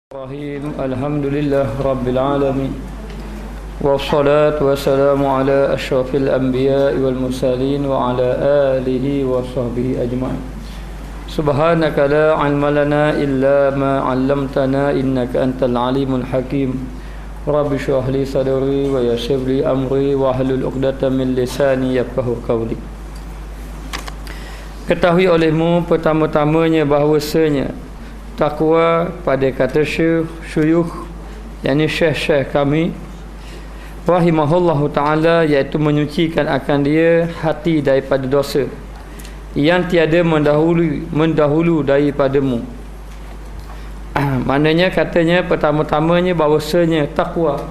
Bismillahirrahmanirrahim. Alhamdulillah Rabbil Alamin. Wassalatu wassalamu ala ashrafil anbiya wal mursalin wa ala alihi wa sahbihi ajma'in. Subhanaka la ilma lana illa ma 'allamtana innaka antal alimul hakim. Rabbi shrah li sadri wa yassir li amri wa hlul 'uqdatam min lisani yafqahu qawli. Ketahui olehmu pertama-tamanya bahawasanya takwa pada kata syuyukh, yakni syekh-syekh kami rahimahullahu ta'ala, iaitu menyucikan akan dia hati daripada dosa yang tiada mendahulu daripadamu. Maknanya katanya pertama-tamanya bahawasanya takwa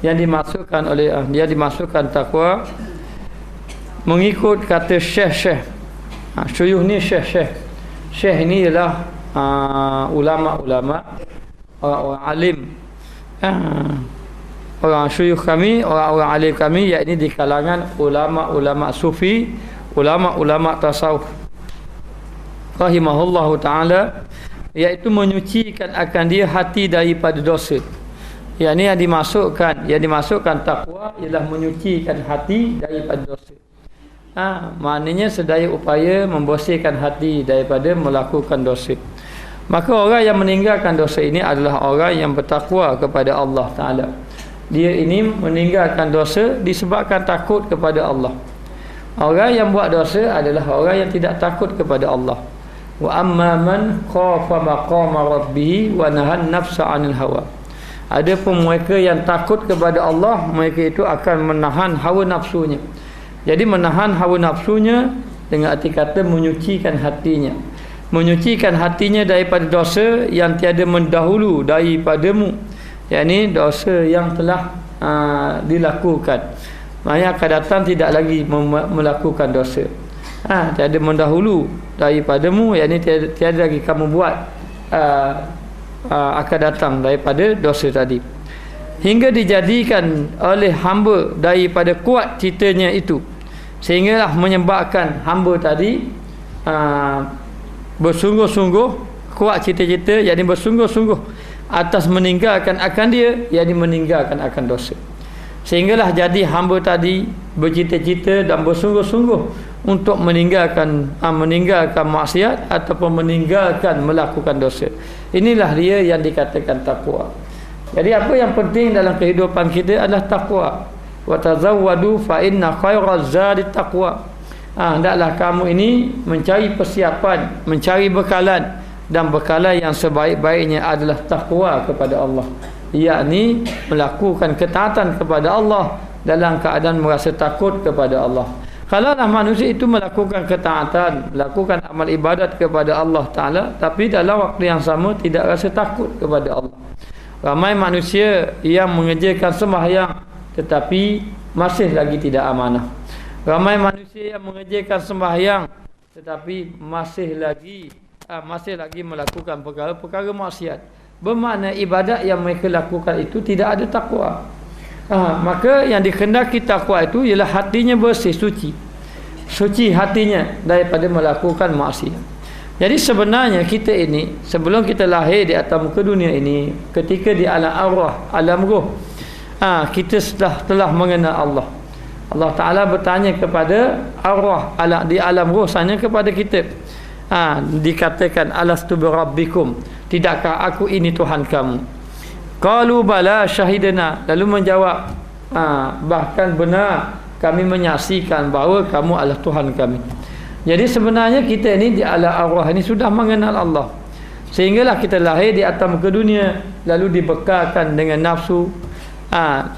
yang dimasukkan takwa mengikut kata syekh-syekh. Syuyukh ni syekh-syekh. Syekh ini ialah ulama-ulama, orang-orang alim, orang syuyukh kami, orang-orang alim kami, yakni di kalangan ulama-ulama sufi, ulama-ulama tasawuf rahimahullahu ta'ala, iaitu menyucikan akan dia hati daripada dosa. Yakni yang dimasukkan takwa ialah menyucikan hati daripada dosa. Maknanya sedaya upaya membersihkan hati daripada melakukan dosa. Maka orang yang meninggalkan dosa ini adalah orang yang bertakwa kepada Allah Ta'ala. Dia ini meninggalkan dosa disebabkan takut kepada Allah. Orang yang buat dosa adalah orang yang tidak takut kepada Allah. Wa amma man khafa maqama rabbih wa nahan nafsa 'anil hawa. Adapun mereka yang takut kepada Allah, mereka itu akan menahan hawa nafsunya. Jadi menahan hawa nafsunya dengan arti kata menyucikan hatinya. Menyucikan hatinya daripada dosa yang tiada mendahulu daripadamu, yakni dosa yang telah dilakukan. Maksudnya akan datang tidak lagi melakukan dosa. Tiada mendahulu daripadamu, yakni tiada lagi kamu buat akan datang daripada dosa tadi. Hingga dijadikan oleh hamba daripada kuat citanya itu, sehinggalah menyebabkan hamba tadi bersungguh-sungguh, kuat cita-cita, yakni bersungguh-sungguh atas meninggalkan akan dia, yakni meninggalkan akan dosa. Sehinggalah jadi hamba tadi bercita-cita dan bersungguh-sungguh untuk meninggalkan maksiat ataupun meninggalkan melakukan dosa. Inilah dia yang dikatakan takwa. Jadi apa yang penting dalam kehidupan kita adalah takwa. Wa tazawwadu fa inna khairaz zadi taqwa. Hendaklah kamu ini mencari persiapan, mencari bekalan, dan bekalan yang sebaik-baiknya adalah takwa kepada Allah, yakni melakukan ketaatan kepada Allah dalam keadaan merasa takut kepada Allah. Kalaulah manusia itu melakukan ketaatan, melakukan amal ibadat kepada Allah Ta'ala, tapi dalam waktu yang sama tidak rasa takut kepada Allah. Ramai manusia yang mengerjakan sembahyang tetapi masih lagi tidak amanah. Ramai manusia yang mengerjakan sembahyang tetapi masih lagi melakukan perkara-perkara maksiat. Bermakna ibadat yang mereka lakukan itu tidak ada takwa. Maka yang dikehendaki takwa itu ialah hatinya bersih, suci hatinya daripada melakukan maksiat. Jadi sebenarnya kita ini, sebelum kita lahir di atas muka dunia ini, ketika di alam arwah, alam roh, kita telah mengenal Allah. Allah Ta'ala bertanya kepada arwah di alam roh sana kepada kita. Dikatakan alastu birabbikum, tidakkah aku ini Tuhan kamu? Qalu bala syahidana, lalu menjawab bahkan benar kami menyaksikan bahawa kamu adalah Tuhan kami. Jadi sebenarnya kita ini di alam arwah ini sudah mengenal Allah, sehinggalah kita lahir di atas muka dunia, lalu dibekalkan dengan nafsu,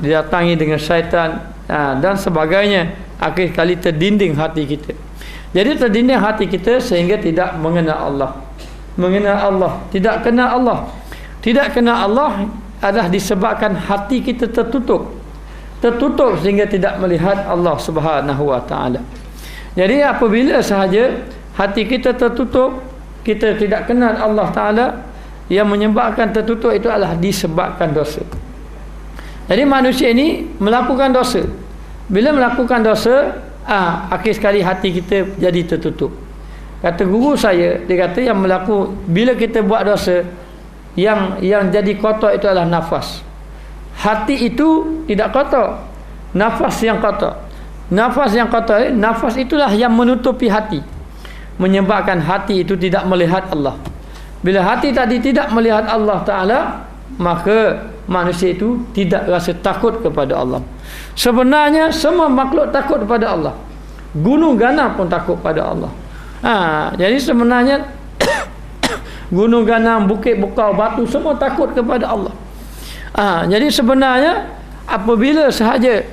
didatangi dengan syaitan, dan sebagainya. Akhir kali terdinding hati kita. Jadi terdinding hati kita sehingga tidak mengenal Allah, tidak kenal Allah. Tidak kenal Allah adalah disebabkan hati kita tertutup sehingga tidak melihat Allah Subhanahu wa ta'ala. Jadi apabila sahaja hati kita tertutup, kita tidak kenal Allah Ta'ala, yang menyebabkan tertutup itu adalah disebabkan dosa. Jadi manusia ini melakukan dosa. Bila melakukan dosa, akhir sekali hati kita jadi tertutup. Kata guru saya, dia kata bila kita buat dosa, yang jadi kotor itu adalah nafas. Hati itu tidak kotor, nafas yang kotor. Nafas yang kotor, nafas itulah yang menutupi hati, menyebabkan hati itu tidak melihat Allah. Bila hati tadi tidak melihat Allah Ta'ala, maka manusia itu tidak rasa takut kepada Allah. Sebenarnya semua makhluk takut kepada Allah. Gunung ganam pun takut pada Allah. Jadi sebenarnya gunung ganam, bukit bukau, batu semua takut kepada Allah. Jadi sebenarnya apabila sahaja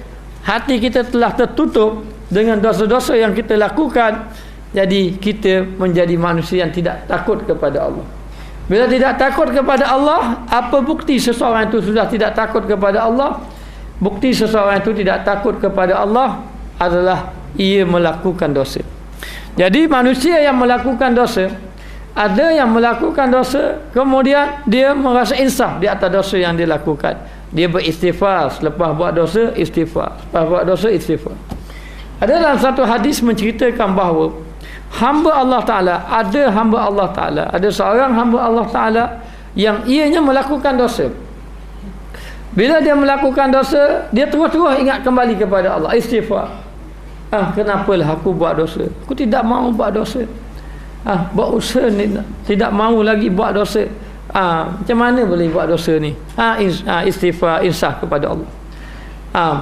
hati kita telah tertutup dengan dosa-dosa yang kita lakukan, jadi kita menjadi manusia yang tidak takut kepada Allah. Bila tidak takut kepada Allah, apa bukti seseorang itu sudah tidak takut kepada Allah? Bukti seseorang itu tidak takut kepada Allah adalah ia melakukan dosa. Jadi manusia yang melakukan dosa, ada yang melakukan dosa kemudian dia merasa insaf di atas dosa yang dia lakukan. Dia beristighfar, selepas buat dosa istighfar, selepas buat dosa istighfar. Ada dalam satu hadis menceritakan bahawa hamba Allah Ta'ala, ada hamba Allah Ta'ala, ada seorang hamba Allah Ta'ala yang ianya melakukan dosa. Bila dia melakukan dosa, dia terus-terus ingat kembali kepada Allah, istighfar. Kenapalah aku buat dosa? Aku tidak mahu buat dosa. Buat usaha ni, tidak mahu lagi buat dosa. Macam mana boleh buat dosa ni? Istighfar, insaf kepada Allah.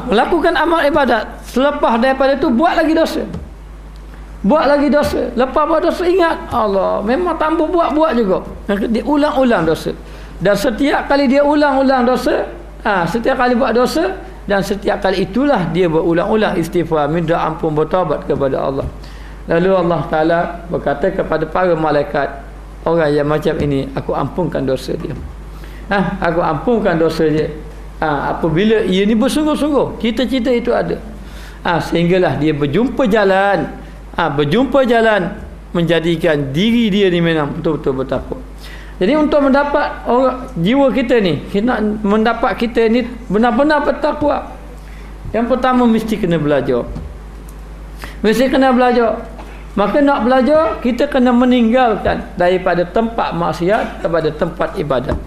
Melakukan amal ibadat, selepas daripada itu buat lagi dosa. Buat lagi dosa. Lepas buat dosa ingat Allah, memang tambah buat juga. Dia ulang-ulang dosa. Dan setiap kali dia ulang-ulang dosa, setiap kali buat dosa, dan setiap kali itulah dia berulang-ulang istighfar, minta ampun, bertaubat kepada Allah. Lalu Allah Ta'ala berkata kepada para malaikat, orang yang macam ini aku ampunkan dosa dia. Aku ampunkan dosa dia. Apabila ia ni bersungguh-sungguh, cita-cita itu ada. Sehinggalah dia berjumpa jalan. Berjumpa jalan menjadikan diri dia ni memang betul-betul bertakwa. Jadi untuk mendapat jiwa kita ni, kita nak mendapat kita ni benar-benar bertakwa, yang pertama mesti kena belajar. Mesti kena belajar. Maka nak belajar, kita kena meninggalkan daripada tempat maksiat kepada tempat ibadat.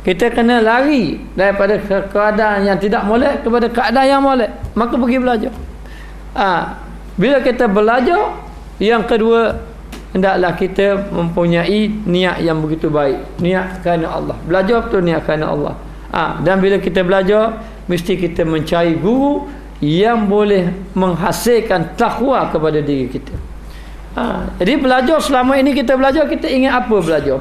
Kita kena lari daripada keadaan yang tidak molek kepada keadaan yang molek. Maka pergi belajar. Bila kita belajar, yang kedua, hendaklah kita mempunyai niat yang begitu baik. Niat kerana Allah. Belajar betul niat kerana Allah. Dan bila kita belajar, mesti kita mencari guru yang boleh menghasilkan takwa kepada diri kita. Jadi belajar, selama ini kita belajar, kita ingat apa belajar?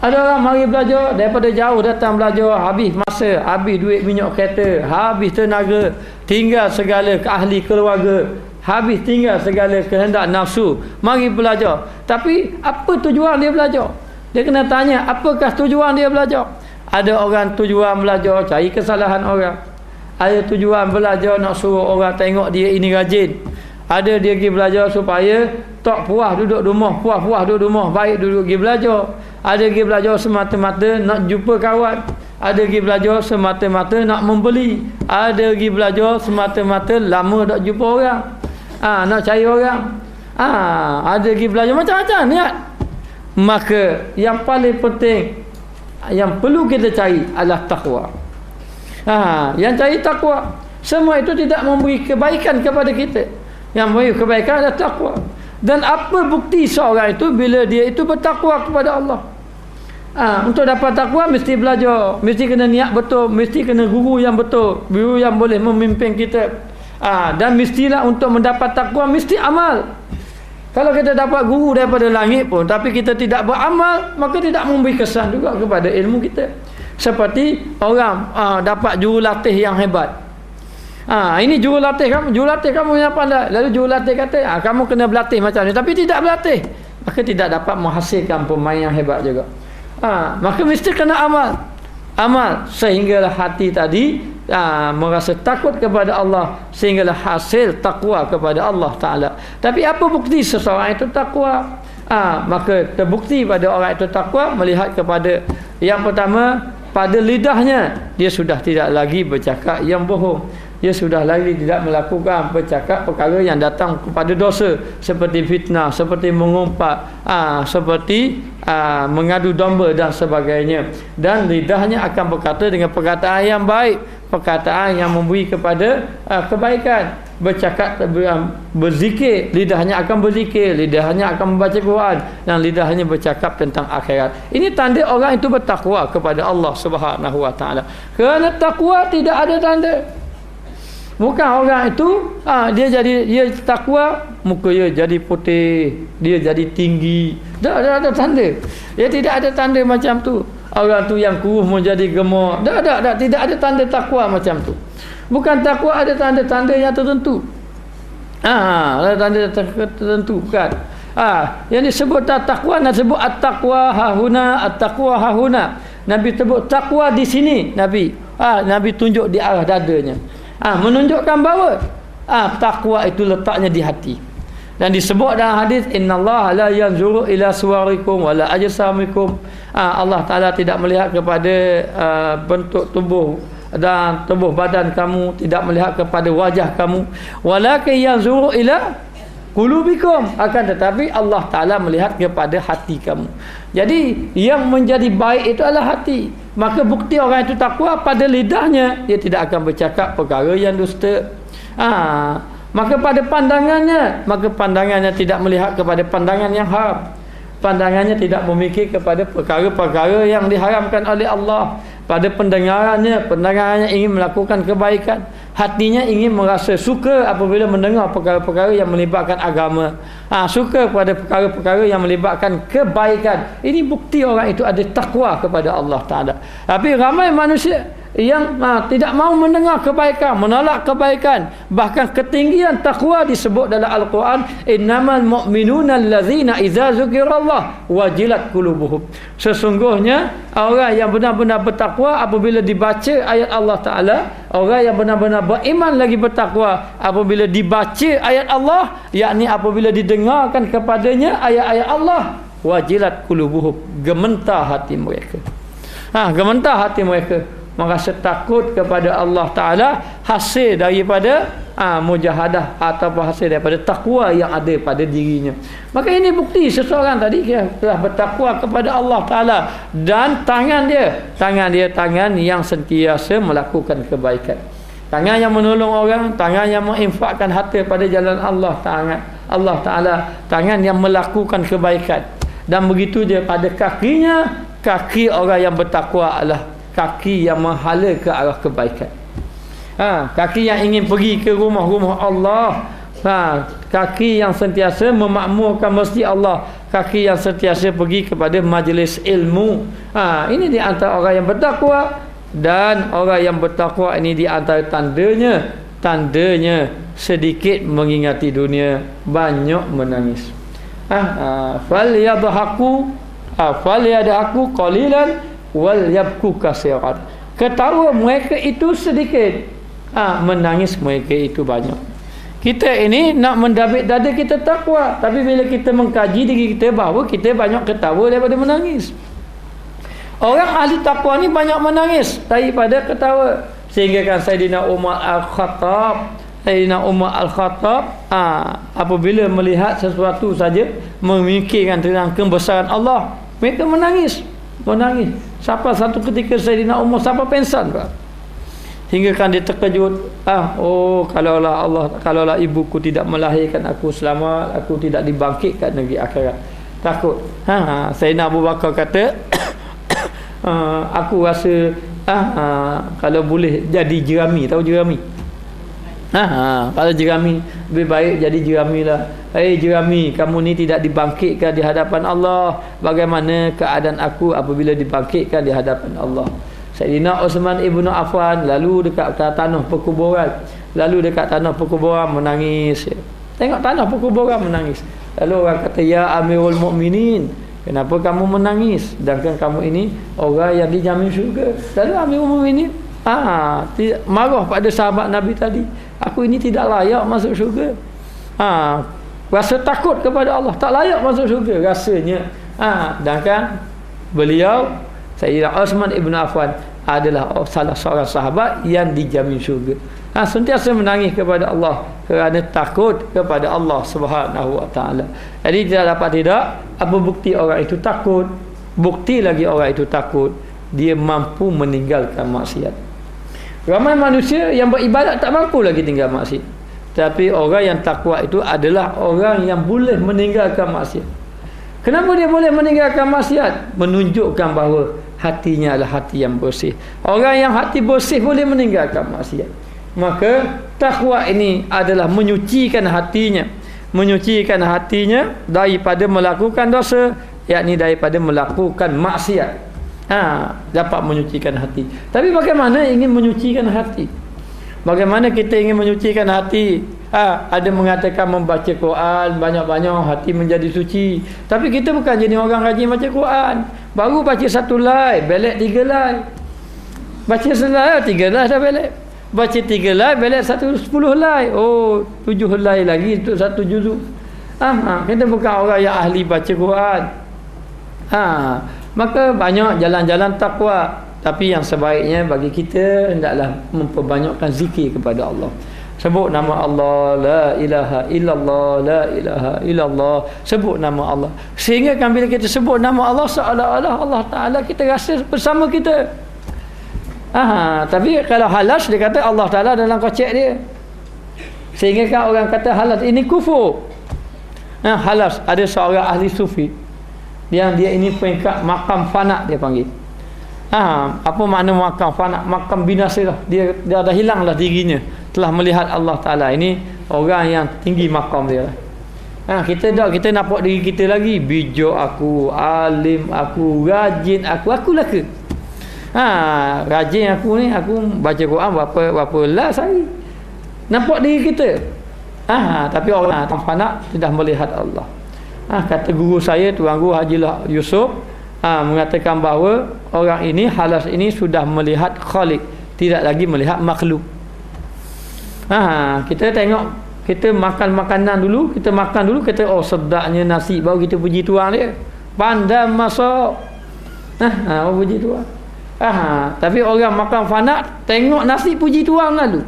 Ada orang mari belajar daripada jauh datang belajar, habis masa, habis duit minyak kereta, habis tenaga, tinggal segala ke ahli keluarga, habis tinggal segala kehendak nafsu, mari belajar. Tapi apa tujuan dia belajar? Dia kena tanya, apakah tujuan dia belajar? Ada orang tujuan belajar cari kesalahan orang. Ada tujuan belajar nak suruh orang tengok dia ini rajin. Ada dia pergi belajar supaya tak puas duduk rumah, puas duduk rumah, baik duduk pergi belajar. Ada pergi belajar semata-mata nak jumpa kawan. Ada pergi belajar semata-mata nak membeli. Ada pergi belajar semata-mata lama tak jumpa orang. Nak cari orang. Ada pergi belajar macam-macam niat. Maka yang paling penting, yang perlu kita cari adalah takwa. Yang cari takwa. Semua itu tidak memberi kebaikan kepada kita. Yang memberi kebaikan adalah takwa. Dan apa bukti seorang itu bila dia itu bertakwa kepada Allah? Untuk dapat takwa mesti belajar, mesti kena niat betul, mesti kena guru yang betul, guru yang boleh memimpin kita. Dan mestilah untuk mendapat takwa mesti amal. Kalau kita dapat guru daripada langit pun tapi kita tidak beramal, maka tidak memberi kesan juga kepada ilmu kita. Seperti orang dapat jurulatih yang hebat. Ini jurulatih kamu yang pandai. Lalu jurulatih kata, kamu kena berlatih macam ni, tapi tidak berlatih, maka tidak dapat menghasilkan pemain yang hebat juga. Maka mesti kena amal sehinggalah hati tadi merasa takut kepada Allah, sehinggalah hasil takwa kepada Allah Ta'ala. Tapi apa bukti seseorang itu takwa? Maka terbukti pada orang itu takwa melihat kepada yang pertama, pada lidahnya dia sudah tidak lagi bercakap yang bohong. Dia sudah lagi tidak melakukan bercakap perkara yang datang kepada dosa, seperti fitnah, seperti mengumpat, seperti mengadu domba dan sebagainya, dan lidahnya akan berkata dengan perkataan yang baik, perkataan yang memberi kepada kebaikan, bercakap, berzikir, lidahnya akan berzikir, lidahnya akan membaca Quran, dan lidahnya bercakap tentang akhirat. Ini tanda orang itu bertakwa kepada Allah Subhanahu wa taala. Kerana takwa tidak ada tanda. Bukan orang itu dia takwa, muka dia jadi putih, dia jadi tinggi. Tak ada tanda. Dia tidak ada tanda macam tu. Orang tu yang kurus menjadi gemuk. Tidak ada tanda takwa macam tu. Bukan takwa ada tanda-tanda yang tertentu. Ada tanda tertentu bukan. Yang disebut takwa, nak sebut at-taqwa hahuna, at-taqwa hahuna. Nabi sebut takwa di sini, Nabi tunjuk di arah dadanya. Menunjukkan bahawa takwa itu letaknya di hati. Dan disebut dalam hadis, innallaha la yanzuru ila suwarikum wala ajsamikum. Allah Taala tidak melihat kepada bentuk tubuh dan tubuh badan kamu, tidak melihat kepada wajah kamu, walakin yanzuru ila qulubikum, akan tetapi Allah Taala melihat kepada hati kamu. Jadi yang menjadi baik itu adalah hati. Maka bukti orang itu takwa, pada lidahnya dia tidak akan bercakap perkara yang dusta. Maka pada pandangannya tidak melihat kepada pandangan yang haram. Pandangannya tidak memikir kepada perkara-perkara yang diharamkan oleh Allah. Pada pendengarannya ingin melakukan kebaikan. Hatinya ingin merasa suka apabila mendengar perkara-perkara yang melibatkan agama. Suka kepada perkara-perkara yang melibatkan kebaikan. Ini bukti orang itu ada takwa kepada Allah Ta'ala. Tapi ramai manusia yang tidak mau mendengar kebaikan, menolak kebaikan. Bahkan ketinggian takwa disebut dalam Al-Quran, innamal mu'minuna allazina idza zukirallah wajilat qulubuhum. Sesungguhnya orang yang benar-benar bertakwa apabila dibaca ayat Allah Ta'ala, orang yang benar-benar beriman lagi bertakwa apabila dibaca ayat Allah, yakni apabila didengarkan kepadanya ayat-ayat Allah, wajilat qulubuhum, gementar hati mereka. Gementar hati mereka, merasa takut kepada Allah Ta'ala, hasil daripada mujahadah ataupun hasil daripada takwa yang ada pada dirinya. Maka ini bukti seseorang tadi telah bertakwa kepada Allah Ta'ala. Dan tangan dia tangan yang sentiasa melakukan kebaikan, tangan yang menolong orang, tangan yang menginfakkan harta pada jalan Allah Ta'ala, tangan yang melakukan kebaikan. Dan begitu dia pada kakinya, kaki orang yang bertakwa adalah kaki yang menghala ke arah kebaikan. Kaki yang ingin pergi ke rumah-rumah Allah. Kaki yang sentiasa memakmurkan masjid Allah. Kaki yang sentiasa pergi kepada majlis ilmu. Ini di antara orang yang bertakwa. Dan orang yang bertakwa ini di antara tandanya sedikit mengingati dunia, banyak menangis. Falyadhaku qalilan wal yabku katsiran. Ketawa mereka itu sedikit, menangis mereka itu banyak. Kita ini nak mendabik dada kita takwa, tapi bila kita mengkaji diri kita bahawa kita banyak ketawa daripada menangis. Orang ahli takwa ni banyak menangis daripada ketawa. Sehingga kan Sayyidina Umar Al-Khattab apabila melihat sesuatu saja, memikirkan tentang kebesaran Allah, mereka menangis. Sampai satu ketika Sayyidina Umar sampai pengsan, Pak. Hingga kan dia terkejut. Kalaulah ibuku tidak melahirkan aku selamat, aku tidak dibangkitkan negeri akhirat. Takut. Sayyidina Abu Bakar kata, aku rasa kalau boleh jadi jerami. Tahu jerami? Kalau jerami, lebih baik jadi jerami lah. Jerami, kamu ni tidak dibangkitkan di hadapan Allah. Bagaimana keadaan aku apabila dibangkitkan di hadapan Allah? Sayyidina Uthman ibnu Affan lalu dekat tanah perkuburan. Menangis. Tengok tanah perkuburan menangis. Lalu orang kata, ya Amirul Mukminin, kenapa kamu menangis? Sedangkan kamu ini orang yang dijamin syurga. Lalu Amirul Mukminin marah pada sahabat Nabi tadi. Aku ini tidak layak masuk syurga. Rasa takut kepada Allah, tak layak masuk syurga rasanya. Sedangkan beliau Sayyidina Uthman ibn Affan adalah salah seorang sahabat yang dijamin syurga. Sentiasa menangis kepada Allah kerana takut kepada Allah Subhanahu wa taala. Jadi tidak dapat tidak, apa bukti orang itu takut? Bukti lagi orang itu takut, dia mampu meninggalkan maksiat. Ramai manusia yang beribadat tak mampu lagi tinggal maksiat. Tapi orang yang takwa itu adalah orang yang boleh meninggalkan maksiat. Kenapa dia boleh meninggalkan maksiat? Menunjukkan bahawa hatinya adalah hati yang bersih. Orang yang hati bersih boleh meninggalkan maksiat. Maka takwa ini adalah menyucikan hatinya. Menyucikan hatinya daripada melakukan dosa, yakni daripada melakukan maksiat. Dapat menyucikan hati. Tapi bagaimana ingin menyucikan hati? Bagaimana kita ingin menyucikan hati? Ada mengatakan membaca Quran banyak-banyak hati menjadi suci. Tapi kita bukan jadi orang rajin baca Quran. Baru baca 1 helai, belek 3 helai. Baca 1 helai, 3 helai dah belek. Baca 3 helai, belek 10 helai. 7 helai lagi untuk 1 juzuk. Kita bukan orang yang ahli baca Quran. Maka banyak jalan-jalan takwa. Tapi yang sebaiknya bagi kita hendaklah memperbanyakkan zikir kepada Allah. Sebut nama Allah, la ilaha illallah, la ilaha illallah. Sebut nama Allah. Sehingga kan bila kita sebut nama Allah, seolah-olah Allah Ta'ala kita rasa bersama kita. Tapi kalau halas, dia kata Allah Ta'ala dalam kocek dia. Sehingga kan orang kata halas, ini kufur. Halas, ada seorang ahli sufi yang dia ini peringkat makam fanak dia panggil. Apa makna makam fanak? Makam binasa lah. Dia dah hilanglah dirinya telah melihat Allah Ta'ala. Ini orang yang tinggi makam dia lah. Kita nampak diri kita lagi. Bijak aku, alim aku, rajin aku lah ke? Rajin aku ni, aku baca Quran berapa last hari. Nampak diri kita. Tapi orang fanak tidak melihat Allah. Kata guru saya, Tuan Guru Haji Yusuf, mengatakan bahawa orang ini, halas ini sudah melihat Khalik, tidak lagi melihat makhluk. Kita tengok, kita makan makanan dulu, kita sedapnya nasi, baru kita puji Tuhan dia. Pandai masak. Baru puji Tuhan. Tapi orang makan fanak, tengok nasi puji Tuhan lalu.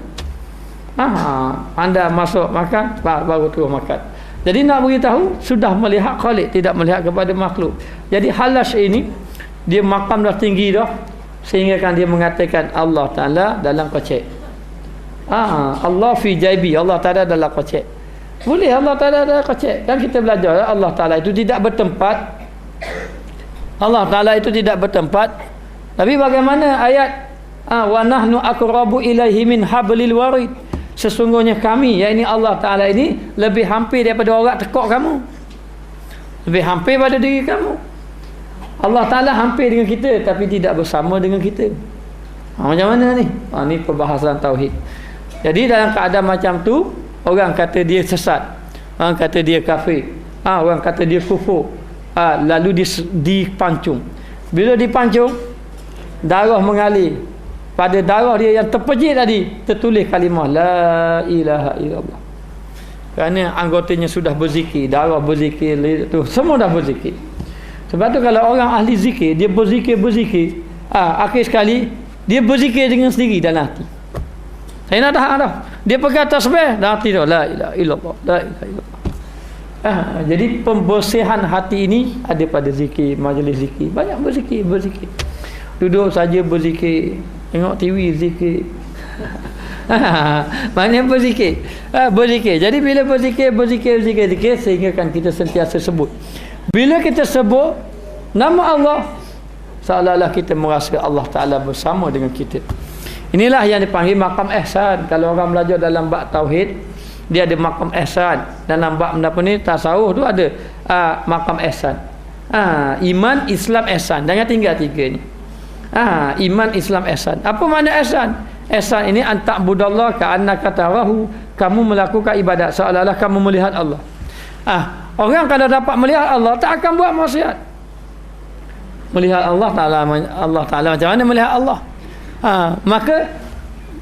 Pandai masak, makan, baru terus makan. Jadi nak beritahu, sudah melihat Khalik, tidak melihat kepada makhluk. Jadi halas ini, dia makam dah tinggi dah, sehingga kan dia mengatakan Allah Ta'ala dalam kocek. Allah fi jaibi, Allah Ta'ala dalam kocek. Boleh Allah Ta'ala dalam kocek. Dan kita belajar Allah Ta'ala itu tidak bertempat. Allah Ta'ala itu tidak bertempat. Tapi bagaimana ayat wa nahnu aqrabu ilaihi min hablil warid. Sesungguhnya kami, yakni Allah Ta'ala ini lebih hampir daripada orang tekuk kamu. Lebih hampir pada diri kamu. Allah Ta'ala hampir dengan kita, tapi tidak bersama dengan kita. Macam mana ni? Ni perbahasan tauhid. Jadi dalam keadaan macam tu, orang kata dia sesat, orang kata dia kafir, orang kata dia kufur, lalu dipancung. Bila dipancung, darah mengalir. Pada darah dia yang terpejit tadi tertulis kalimah la ilaha illallah. Kerana anggotanya sudah berzikir, darah berzikir, tu semua dah berzikir. Sebab tu kalau orang ahli zikir, dia berzikir, akhir sekali dia berzikir dengan sendiri dalam hati. Saya nak tahan dah. Dia pegang tasbih dalam hati tu, la ilaha illallah, la ilaha illallah. Jadi pembersihan hati ini ada pada zikir, majlis zikir. Banyak berzikir. Duduk saja berzikir, tengok TV zikir. Banyak berzikir. Jadi bila berzikir sehingga kan kita sentiasa sebut. Bila kita sebut nama Allah, seolah-olah kita merasa Allah Ta'ala bersama dengan kita. Inilah yang dipanggil makam ihsan. Kalau orang belajar dalam bab tauhid, dia ada makam ihsan. Dalam bab apa ni, tasawuf tu ada makam ihsan. Iman, Islam, ihsan. Jangan tinggal 3 ni. Iman, Islam, ihsan. Apa makna ihsan? Ihsan ini antak budallah ka'annaka tarahu. Kamu melakukan ibadat seolah-olah kamu melihat Allah. Orang kalau dapat melihat Allah, tak akan buat maksiat. Melihat Allah Ta'ala macam mana melihat Allah? Maka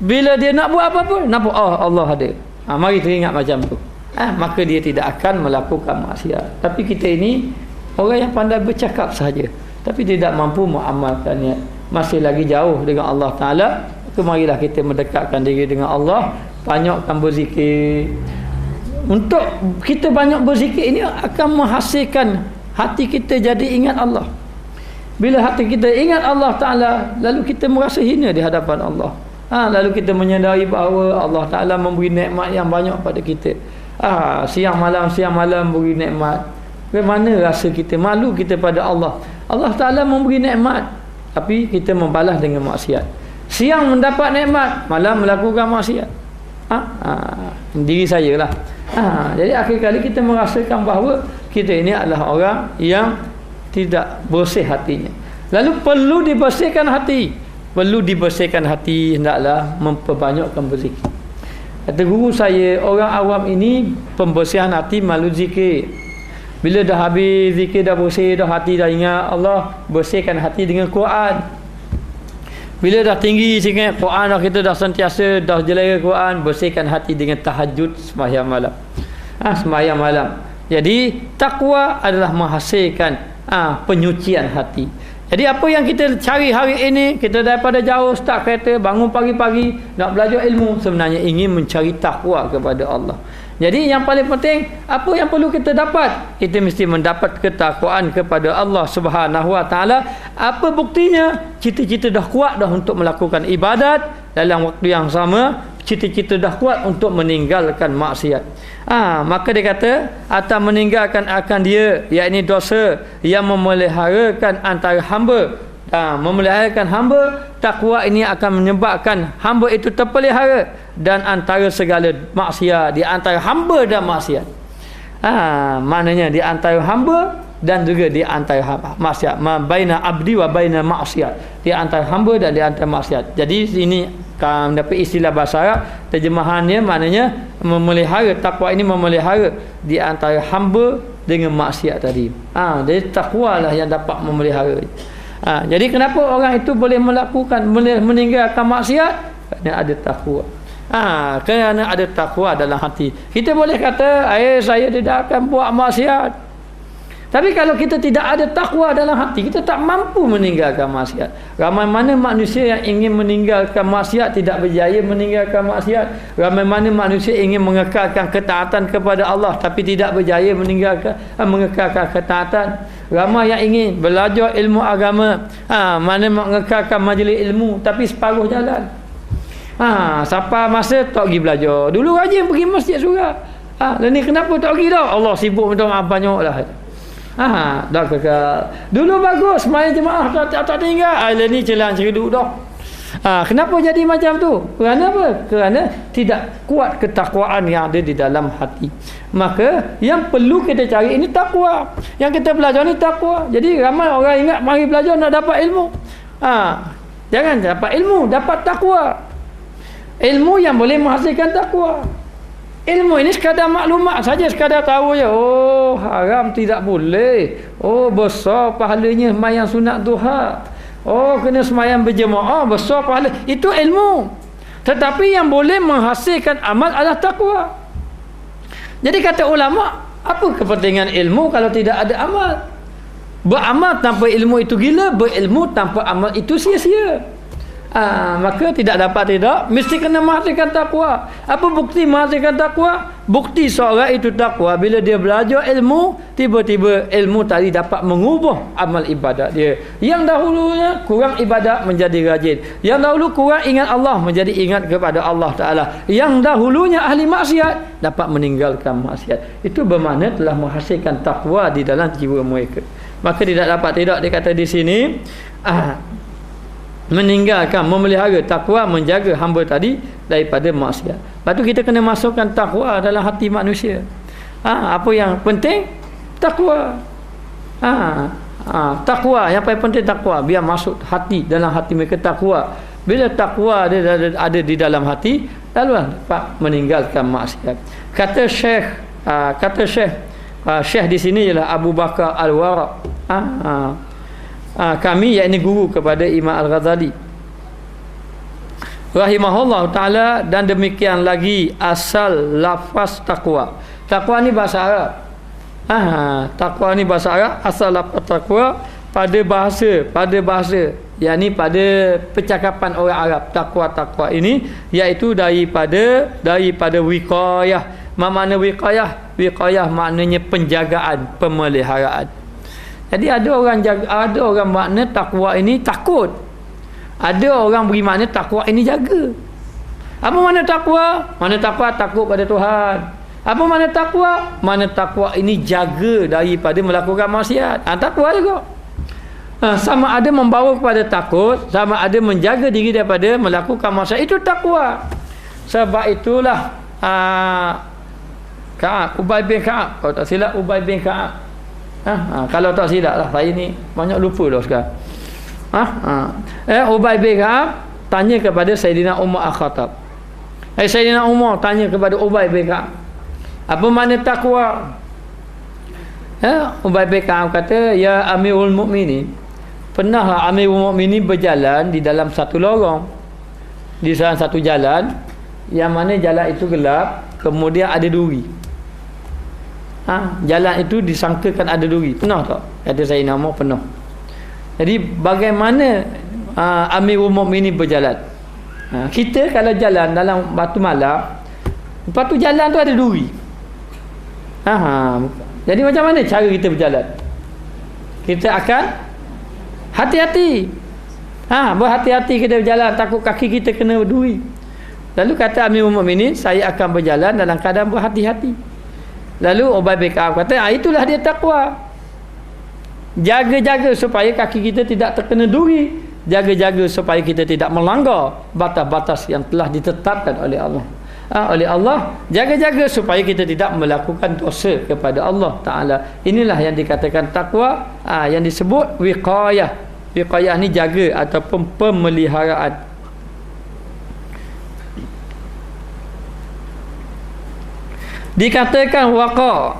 bila dia nak buat apa-apa, nampak Allah ada. Mari teringat macam tu. Maka dia tidak akan melakukan maksiat. Tapi kita ini orang yang pandai bercakap sahaja, tapi tidak mampu mengamalkannya. masih lagi jauh dengan Allah Ta'ala. Itu marilah kita mendekatkan diri dengan Allah, banyakkan berzikir. Untuk kita banyak berzikir ini akan menghasilkan hati kita jadi ingat Allah. Bila hati kita ingat Allah Ta'ala, lalu kita merasa hina di hadapan Allah. Lalu kita menyadari bahawa Allah Ta'ala memberi nikmat yang banyak pada kita. Siang malam beri nikmat. Bagaimana rasa kita? Malu kita pada Allah. Allah Ta'ala memberi nikmat, tapi kita membalas dengan maksiat. Siang mendapat nikmat, malam melakukan maksiat. Diri saya lah. Jadi akhir kali kita merasakan bahawa kita ini adalah orang yang tidak bersih hatinya. Lalu perlu dibersihkan hati. Perlu dibersihkan hati, hendaklah memperbanyakkan berzikir. Kata guru saya, orang awam ini pembersihan hati malu zikir. Bila dah habis zikir, dah bersih, dah hati dah ingat Allah, bersihkan hati dengan Quran. Bila dah tinggi sikit Quran, dah kita dah sentiasa dah jelera Quran, bersihkan hati dengan tahajud sembahyang malam. Sembahyang malam. Jadi takwa adalah menghasilkan penyucian hati. Jadi apa yang kita cari hari ini, kita daripada jauh start kereta, bangun pagi-pagi nak belajar ilmu, sebenarnya ingin mencari takwa kepada Allah. Jadi yang paling penting, apa yang perlu kita dapat? Kita mesti mendapat ketakwaan kepada Allah Subhanahu Wa Taala. Apa buktinya? Cita-cita dah kuat dah untuk melakukan ibadat, dalam waktu yang sama cita-cita dah kuat untuk meninggalkan maksiat. Maka dia kata atau meninggalkan akan dia, yakni dosa yang memeliharakan antara hamba. Memeliharakan hamba, takwa ini akan menyebabkan hamba itu terpelihara dan antara segala maksiat, di antara hamba dan maksiat. Maknanya di antara hamba dan juga di antara maksiat. Baina abdi wa baina maksiat. Di antara hamba dan di antara maksiat. Jadi ini kan dapat istilah bahasa Arab, terjemahannya maknanya memelihara, takwa ini memelihara di antara hamba dengan maksiat tadi. Jadi takwa lah yang dapat memelihara. Jadi kenapa orang itu boleh melakukan, meninggalkan maksiat? Kerana ada takwa. Kerana ada takwa dalam hati. Kita boleh kata, saya tidak akan buat maksiat. Tapi kalau kita tidak ada takwa dalam hati, kita tak mampu meninggalkan maksiat. Ramai mana manusia yang ingin meninggalkan maksiat tidak berjaya meninggalkan maksiat. Ramai mana manusia ingin mengekalkan ketaatan kepada Allah tapi tidak berjaya mengekalkan ketaatan. Ramai yang ingin belajar ilmu agama, mana mengekalkan majlis ilmu tapi separuh jalan. Siapa masa tak pergi belajar. Dulu rajin pergi masjid surah. Ni kenapa tak pergi dah? Allah sibuk minta maaf banyaklah. Dah kekal. Dulu bagus sembahyang jemaah tak tinggal. Ni celang ceriduk dah. Kenapa jadi macam tu? Kerana apa? Kerana tidak kuat ketakwaan yang ada di dalam hati. Maka yang perlu kita cari ini takwa. Yang kita belajar ni takwa. Jadi ramai orang ingat mari belajar nak dapat ilmu. Jangan dapat ilmu, dapat takwa. Ilmu yang boleh menghasilkan takwa. Ilmu ini sekadar maklumat saja, sekadar tahu je. Oh, haram tidak boleh. Oh, besar pahalanya sembahyang sunat duha. Oh, kena sembahyang berjemaah, besar pahala. Itu ilmu. Tetapi yang boleh menghasilkan amal adalah takwa. Jadi kata ulama, apa kepentingan ilmu kalau tidak ada amal? Beramal tanpa ilmu itu gila, berilmu tanpa amal itu sia-sia. Maka tidak dapat mesti kena menghasilkan takwa. Apa bukti menghasilkan takwa? Bukti seorang itu takwa bila dia belajar ilmu, tiba-tiba ilmu tadi dapat mengubah amal ibadat dia. Yang dahulunya kurang ibadat menjadi rajin. Yang dahulu kurang ingat Allah menjadi ingat kepada Allah Ta'ala. Yang dahulunya ahli maksiat dapat meninggalkan maksiat. Itu bermakna telah menghasilkan takwa di dalam jiwa mereka. Maka tidak dapat dia kata di sini meninggalkan, memelihara takwa, menjaga hamba tadi daripada maksiat. Lepas tu kita kena masukkan takwa dalam hati manusia. Apa yang penting? Takwa. Takwa yang paling penting, takwa. Biar masuk hati, dalam hati mereka takwa. Bila takwa ada di dalam hati, lalu dapat meninggalkan maksiat. Kata Syekh di sini ialah Abu Bakar Al-Waraq. Kami yakni guru kepada Imam Al-Ghazali rahimahullah ta'ala. Dan demikian lagi asal lafaz takwa. Takwa ni bahasa Arab. Takwa ni bahasa Arab. Asal lafaz takwa pada bahasa yakni pada percakapan orang Arab. Takwa ini iaitu daripada wiqayah. Makna wiqayah? Wiqayah maknanya penjagaan, pemeliharaan. Jadi ada orang makna takwa ini takut. Ada orang beri makna takwa ini jaga. Apa makna takwa? Makna takwa takut pada Tuhan. Apa makna takwa? Makna takwa ini jaga daripada melakukan maksiat. Takwa juga. Sama ada membawa kepada takut, sama ada menjaga diri daripada melakukan maksiat. Itu takwa. Sebab itulah Ubay bin Ka'ab. Kalau tak silap Ubay bin Ka'ab. Kalau tak silap lah, saya ni banyak lupa dah sekarang. Ubay bin Ka'ab tanya kepada Sayyidina Umar Al-Khattab. Sayyidina Umar tanya kepada Ubay bin Ka'ab, apa makna takwa? Ubay bin Ka'ab kata, ya Amirul Mukminin, pernahlah Amirul Mukminin berjalan di dalam satu lorong, di salah satu jalan yang mana jalan itu gelap, kemudian ada duri. Jalan itu disangkakan ada duri. Pernah tak? Kata Sayyidina Umar, pernah. Jadi bagaimana Amirul Mukminin berjalan? Kita kalau jalan dalam batu malam, lepas tu jalan tu ada duri. Jadi macam mana cara kita berjalan? Kita akan hati-hati. Berhati-hati kita berjalan, takut kaki kita kena duri. Lalu kata Amirul Mukminin, saya akan berjalan dalam keadaan berhati-hati. Lalu Ubay bin Ka'ab kata, itulah dia takwa. Jaga-jaga supaya kaki kita tidak terkena duri. Jaga-jaga supaya kita tidak melanggar batas-batas yang telah ditetapkan oleh Allah. Oleh Allah, jaga-jaga supaya kita tidak melakukan dosa kepada Allah Ta'ala. Inilah yang dikatakan takwa, yang disebut wiqayah. Wiqayah ni jaga ataupun pemeliharaan. Dikatakan waqa,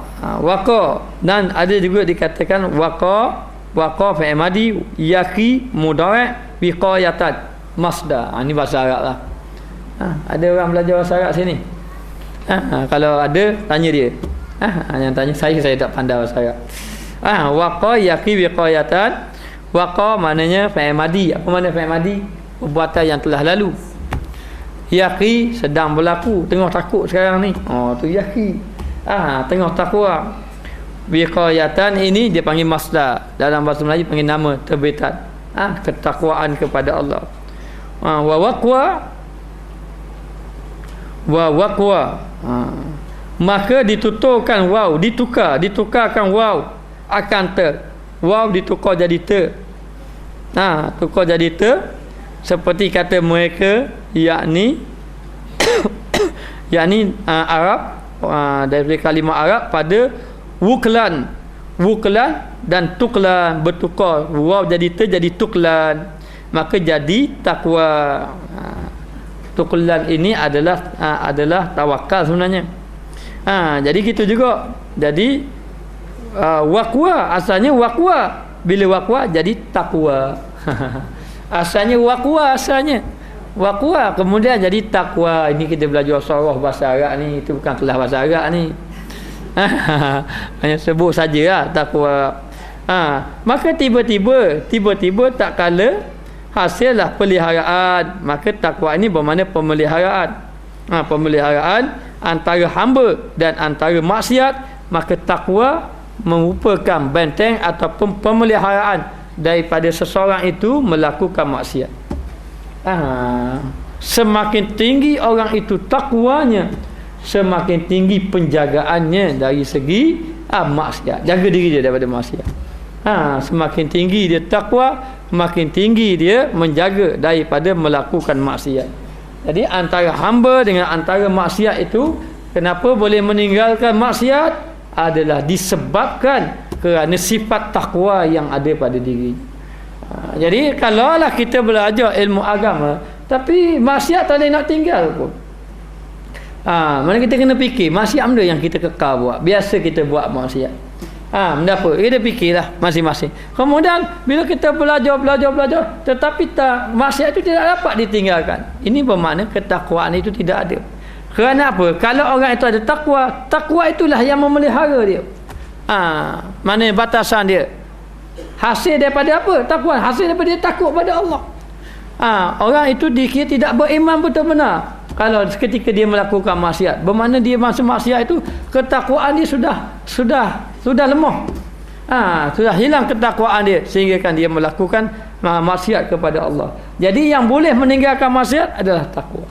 dan ada juga dikatakan waqa fi'il madi, yaqi mudhari', wiqayatan masdar. Ini bahasa Arab lah. Ada orang belajar bahasa Arab sini? Kalau ada, tanya dia. Yang tanya saya tak pandai bahasa Arab. Waqa yaqi wiqayatan. Waqa maknanya fi'il madi. Apa makna fi'il madi? Perbuatan yang telah lalu. Yaqi sedang berlaku, tengah takut sekarang ni. Tu yaqi. Tengah takwa. Wiqayatan ini dia panggil masdar. Dalam bahasa Melayu panggil nama terbitan. Ketakwaan kepada Allah. Wa waqwa. Maka dituturkan waw, ditukarkan waw akan ter. Waw ditukar jadi ter. Tukar jadi ter. Seperti kata mereka, yakni Arab, dari kalimah Arab pada wuklan dan tuklan, bertukar, waw jadi ter jadi tuklan, maka jadi takwa. Tuklan ini adalah tawakal sebenarnya. Jadi gitu juga. Jadi waqwa, asalnya waqwa, bila waqwa jadi takwa. Asalnya waqwa, kemudian jadi takwa. Ini kita belajar surah bahasa Arab ni, itu bukan kelas bahasa Arab ni. Hanya sebut sajalah takwa. Maka tiba-tiba tak kala hasillah peliharaan. Maka takwa ini bermakna pemeliharaan. Pemeliharaan antara hamba dan antara maksiat. Maka takwa merupakan benteng ataupun pemeliharaan daripada seseorang itu melakukan maksiat. Semakin tinggi orang itu takwanya, semakin tinggi penjagaannya dari segi maksiat. Jaga diri dia daripada maksiat. Semakin tinggi dia takwa, makin tinggi dia menjaga daripada melakukan maksiat. Jadi antara hamba dengan antara maksiat itu, kenapa boleh meninggalkan maksiat adalah disebabkan kerana sifat takwa yang ada pada diri. Jadi kalaulah kita belajar ilmu agama tapi maksiat tak boleh nak tinggal pun, mana kita kena fikir maksiat benda yang kita kekal buat. Biasa kita buat maksiat, benda apa kita fikirlah masing-masing. Kemudian bila kita belajar tetapi maksiat itu tidak dapat ditinggalkan, ini bermakna ketakwaan itu tidak ada. Kerana apa? Kalau orang itu ada takwa itulah yang memelihara dia. Mana batasan dia? Hasil daripada apa? Takwa. Hasil daripada dia takut pada Allah. Orang itu dikira tidak beriman betul-benar kalau ketika dia melakukan maksiat. Bermakna dia masuk maksiat itu ketakwaan dia sudah lemah. Sudah hilang ketakwaan dia sehingga kan dia melakukan maksiat kepada Allah. Jadi yang boleh meninggalkan maksiat adalah takwa.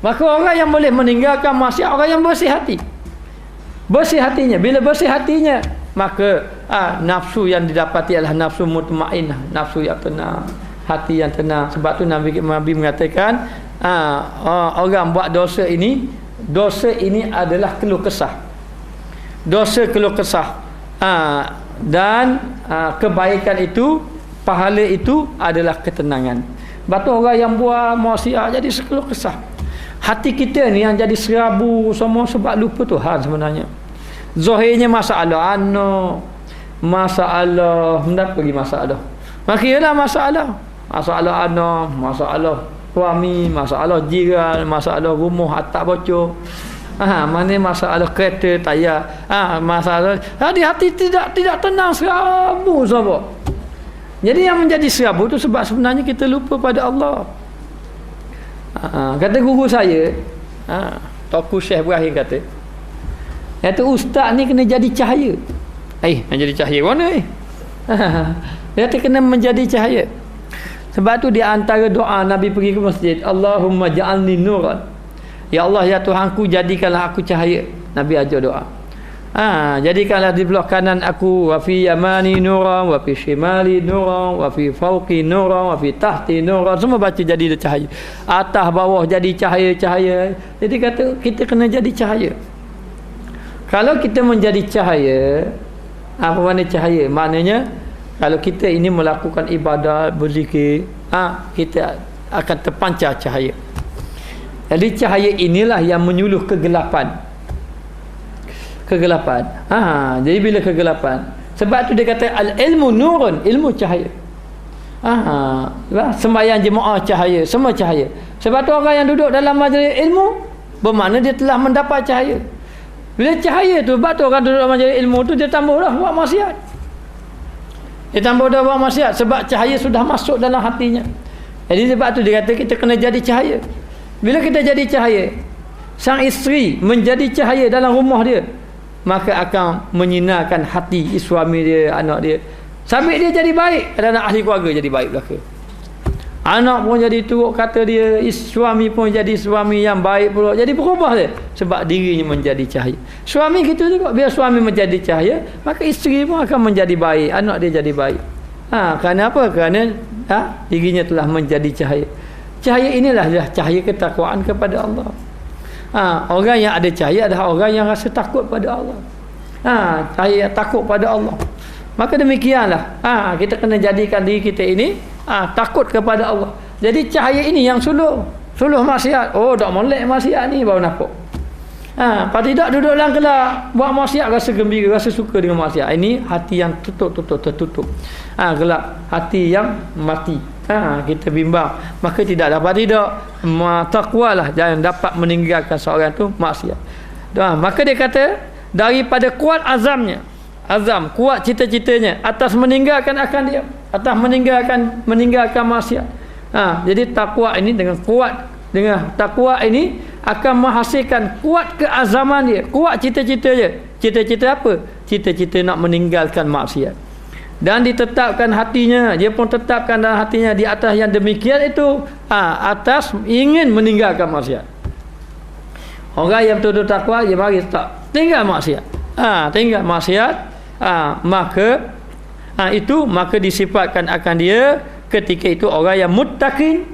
Maka orang yang boleh meninggalkan maksiat orang yang bersih hati. Bersih hatinya. Bila bersih hatinya, maka nafsu yang didapati adalah nafsu mutmainnah, nafsu yang tenang, hati yang tenang. Sebab tu Nabi mengatakan orang buat dosa ini adalah keluh kesah. Dosa keluh kesah. Dan kebaikan itu, pahala itu adalah ketenangan. Sebab tu orang yang buat maksiat jadi keluh kesah. Hati kita ni yang jadi serabu semua sebab lupa Tuhan sebenarnya. Zahirnya masalah masalah hendak pergi masalah. Maka ialah masalah suami, masalah jiran, masalah rumah atap bocor. Mana masalah kereta tayar. Masalah di hati tidak tenang, serabu semua. Jadi yang menjadi serabu tu sebab sebenarnya kita lupa pada Allah. Kata guru saya, Toku Syekh Ibrahim kata, ustaz ni kena jadi cahaya. Nak jadi cahaya mana dia kata kena menjadi cahaya. Sebab tu di antara doa Nabi pergi ke masjid, Allahumma ja'alni nuran. Ya Allah, ya Tuhanku, jadikanlah aku cahaya. Nabi ajar doa. Jadikanlah di belah kanan aku, wa fi yamani nuran, wa fi shimali nuran, wa fi fawqi nuran, wa fi tahti nuran. Semua baca jadi cahaya. Atas bawah jadi cahaya-cahaya. Jadi kata kita kena jadi cahaya. Kalau kita menjadi cahaya, apa makna cahaya? Maknanya kalau kita ini melakukan ibadat, berzikir, kita akan terpancar cahaya. Jadi cahaya inilah yang menyuluh kegelapan. Jadi bila kegelapan, sebab tu dia kata al-ilmu nurun, ilmu cahaya. Sembahyang jemaah cahaya, semua cahaya. Sebab tu orang yang duduk dalam majlis ilmu bermakna dia telah mendapat cahaya. Bila cahaya tu, sebab tu orang duduk dalam majlis ilmu tu dia tambah dah buat maksiat. Sebab cahaya sudah masuk dalam hatinya. Jadi sebab tu dia kata kita kena jadi cahaya. Bila kita jadi cahaya, sang isteri menjadi cahaya dalam rumah dia, maka akan menyinarkan hati suami dia, anak dia, sampai dia jadi baik dan ahli keluarga jadi baik belaka. Anak pun jadi turut kata dia, suami pun jadi suami yang baik pula, jadi berubah dia sebab dirinya menjadi cahaya. Suami gitu juga, bila suami menjadi cahaya, maka isteri pun akan menjadi baik, anak dia jadi baik. Kerana apa? Kerana dirinya telah menjadi cahaya. Cahaya inilah cahaya ketakwaan kepada Allah. Orang yang ada cahaya adalah orang yang rasa takut pada Allah. Cahaya takut pada Allah. Maka demikianlah kita kena jadikan diri kita ini takut kepada Allah. Jadi cahaya ini yang suluh maksiat. Tak molek maksiat ni baru nampak. Kalau tidak duduk dalam gelap buat maksiat, rasa gembira, rasa suka dengan maksiat. Ini hati yang tertutup. Gelap, hati yang mati. Kita bimbang, maka tidak takwalah jangan dapat meninggalkan seorang tu maksiat. Maka dia kata daripada kuat azam, kuat cita-citanya atas meninggalkan akan dia, atas meninggalkan maksiat. Jadi takwa ini dengan takwa ini akan menghasilkan kuat keazaman dia, kuat cita-cita dia. Cita-cita apa? Cita-cita nak meninggalkan maksiat. Dan ditetapkan hatinya, dia pun tetapkan dalam hatinya di atas yang demikian itu, atas ingin meninggalkan maksiat. Orang yang betul-betul takwa, dia mari tak tinggal maksiat. Maka maka disifatkan akan dia ketika itu orang yang muttaqin,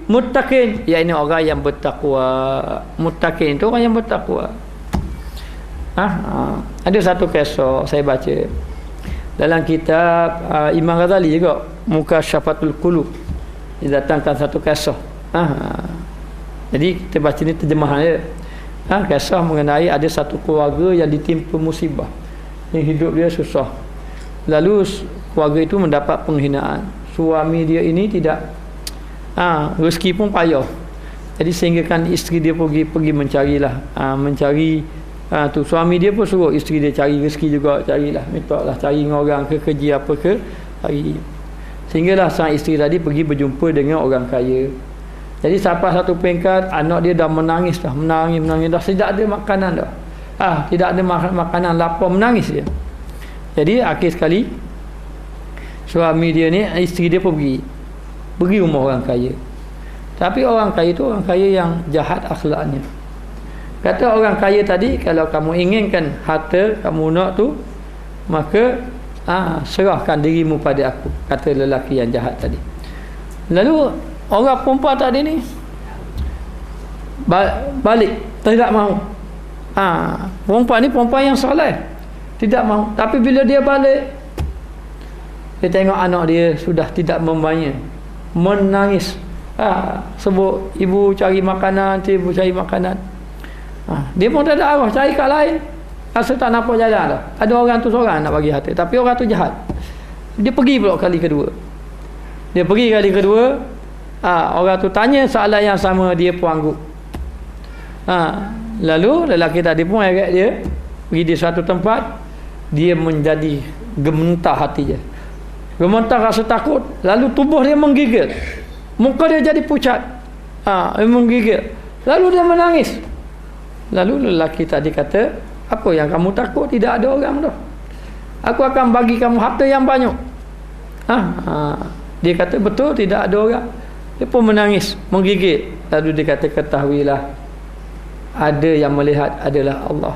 iaitu orang yang bertakwa. Muttaqin itu orang yang bertakwa. Ada satu kisah saya baca dalam kitab Imam Ghazali juga, Mukasyafatul Qulub. Dia datangkan satu kisah. Jadi kita baca ni terjemahan dia. Kisah mengenai ada satu keluarga yang ditimpa musibah, yang hidup dia susah. Lalu keluarga itu mendapat penghinaan. Suami dia ini tidak rezeki pun payah. Jadi sehingga kan isteri dia pergi mencarilah, mencari tu suami dia pun suruh isteri dia cari rezeki juga, carilah, minta lah cari dengan orang ke kerja apa ke. hari. Sehinggalah sang isteri tadi pergi berjumpa dengan orang kaya. Jadi sampai satu peringkat anak dia dah menangis dah, menangis dah, tidak ada makanan dah. Tidak ada makanan, lapar, menangis dia. Jadi akhir sekali suami dia ni, isteri dia pergi rumah orang kaya. Tapi orang kaya tu orang kaya yang jahat akhlaknya. Kata orang kaya tadi, kalau kamu inginkan harta kamu nak tu, maka serahkan dirimu pada aku, kata lelaki yang jahat tadi. Lalu orang perempuan tadi ni balik, tidak mahu. Perempuan ni perempuan yang soleh, tidak mahu. Tapi bila dia balik, dia tengok anak dia sudah tidak membanya, menangis. Sebut ibu cari makanan, ibu cari makanan. Dia pun tak ada arah cari kat lain, rasa tak nampak jalan dah. Ada orang tu seorang nak bagi harta, tapi orang tu jahat. Dia pergi pula kali kedua. Orang tu tanya soalan yang sama, dia pun angguk. Lalu lelaki tadi pun agak dia pergi di suatu tempat, dia menjadi gementar hati dia, gementar rasa takut. Lalu tubuh dia menggigil, muka dia jadi pucat, dia menggigil. Lalu dia menangis. Lalu lelaki tadi kata, apa yang kamu takut? Tidak ada orang dah, aku akan bagi kamu harta yang banyak. Dia kata betul, tidak ada orang. Dia pun menangis, menggigil. Lalu dia kata, ketahuilah, ada yang melihat adalah Allah.